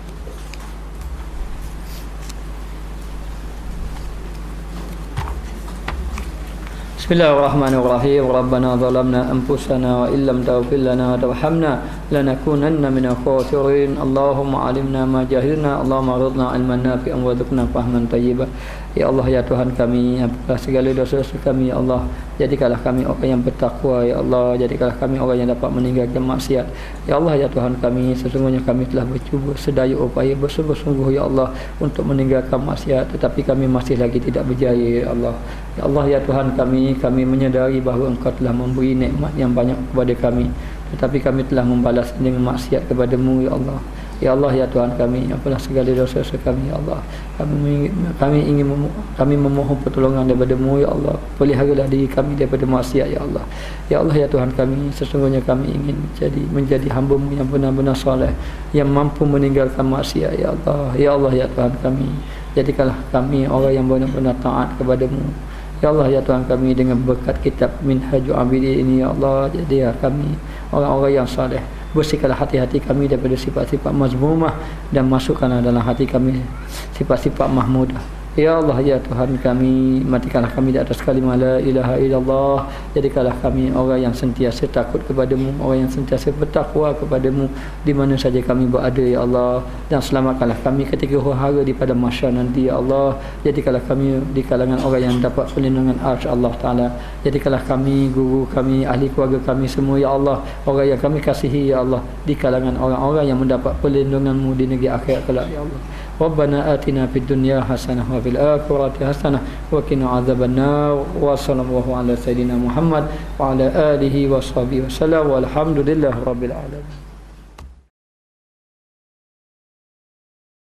Bismillahirrahmanirrahim. Rabbana zalamna anfusana wa illam taghfir lana wa tarhamna lanakunanna minal khasirin. Allahumma alimna ma jahilna, Allahumma ridna ilman nafi'an wa rzuqna fahman thayyiban. Ya Allah, ya Tuhan kami, ampunilah segala dosa-dosa kami, ya Allah. Jadikanlah kami orang yang bertakwa, ya Allah. Jadikanlah kami orang yang dapat meninggalkan maksiat, ya Allah, ya Tuhan kami. Sesungguhnya kami telah bercuba sedaya upaya, bersungguh-sungguh, ya Allah, untuk meninggalkan maksiat, tetapi kami masih lagi tidak berjaya, ya Allah. Ya Allah, ya Tuhan kami menyadari bahawa Engkau telah memberi nikmat yang banyak kepada kami, tetapi kami telah membalas dengan maksiat kepada-Mu, ya Allah. Ya Allah ya Tuhan kami, apalah segala dosa-dosa kami ya Allah. Kami memohon pertolongan daripada-Mu ya Allah. Peliharalah diri kami daripada maksiat ya Allah. Ya Allah ya Tuhan kami, sesungguhnya kami ingin menjadi hamba-Mu yang benar-benar soleh, yang mampu meninggalkan maksiat ya Allah. Ya Allah ya Tuhan kami, jadikanlah kami orang yang benar-benar taat kepada-Mu. Ya Allah ya Tuhan kami, dengan berkat kitab Minhajul Abidin ini ya Allah, jadilah kami orang-orang yang soleh. Bersihkanlah hati-hati kami daripada sifat-sifat mazmumah dan masukkanlah dalam hati kami sifat-sifat mahmudah. Ya Allah ya Tuhan kami, matikanlah kami di atas kalimah la ilaha illallah. Jadikanlah kami orang yang sentiasa takut kepada-Mu, orang yang sentiasa bertakwa kepada-Mu di mana saja kami berada ya Allah. Dan selamatkanlah kami ketika huru-hara di pada mahsyar nanti ya Allah. Jadikanlah kami di kalangan orang yang dapat perlindungan arsy Allah Ta'ala. Jadikanlah kami, guru kami, ahli keluarga kami semua ya Allah, orang yang kami kasihi ya Allah, di kalangan orang-orang yang mendapat perlindungan-Mu di negeri akhirat kelak ya Allah. Rabbana atina fid dunya hasanah wa fil akhirati hasanah wa qina adzabannar. Wa sallallahu ala sayidina Muhammad wa ala alihi wa sahbihi wasallam walhamdulillahi rabbil alamin.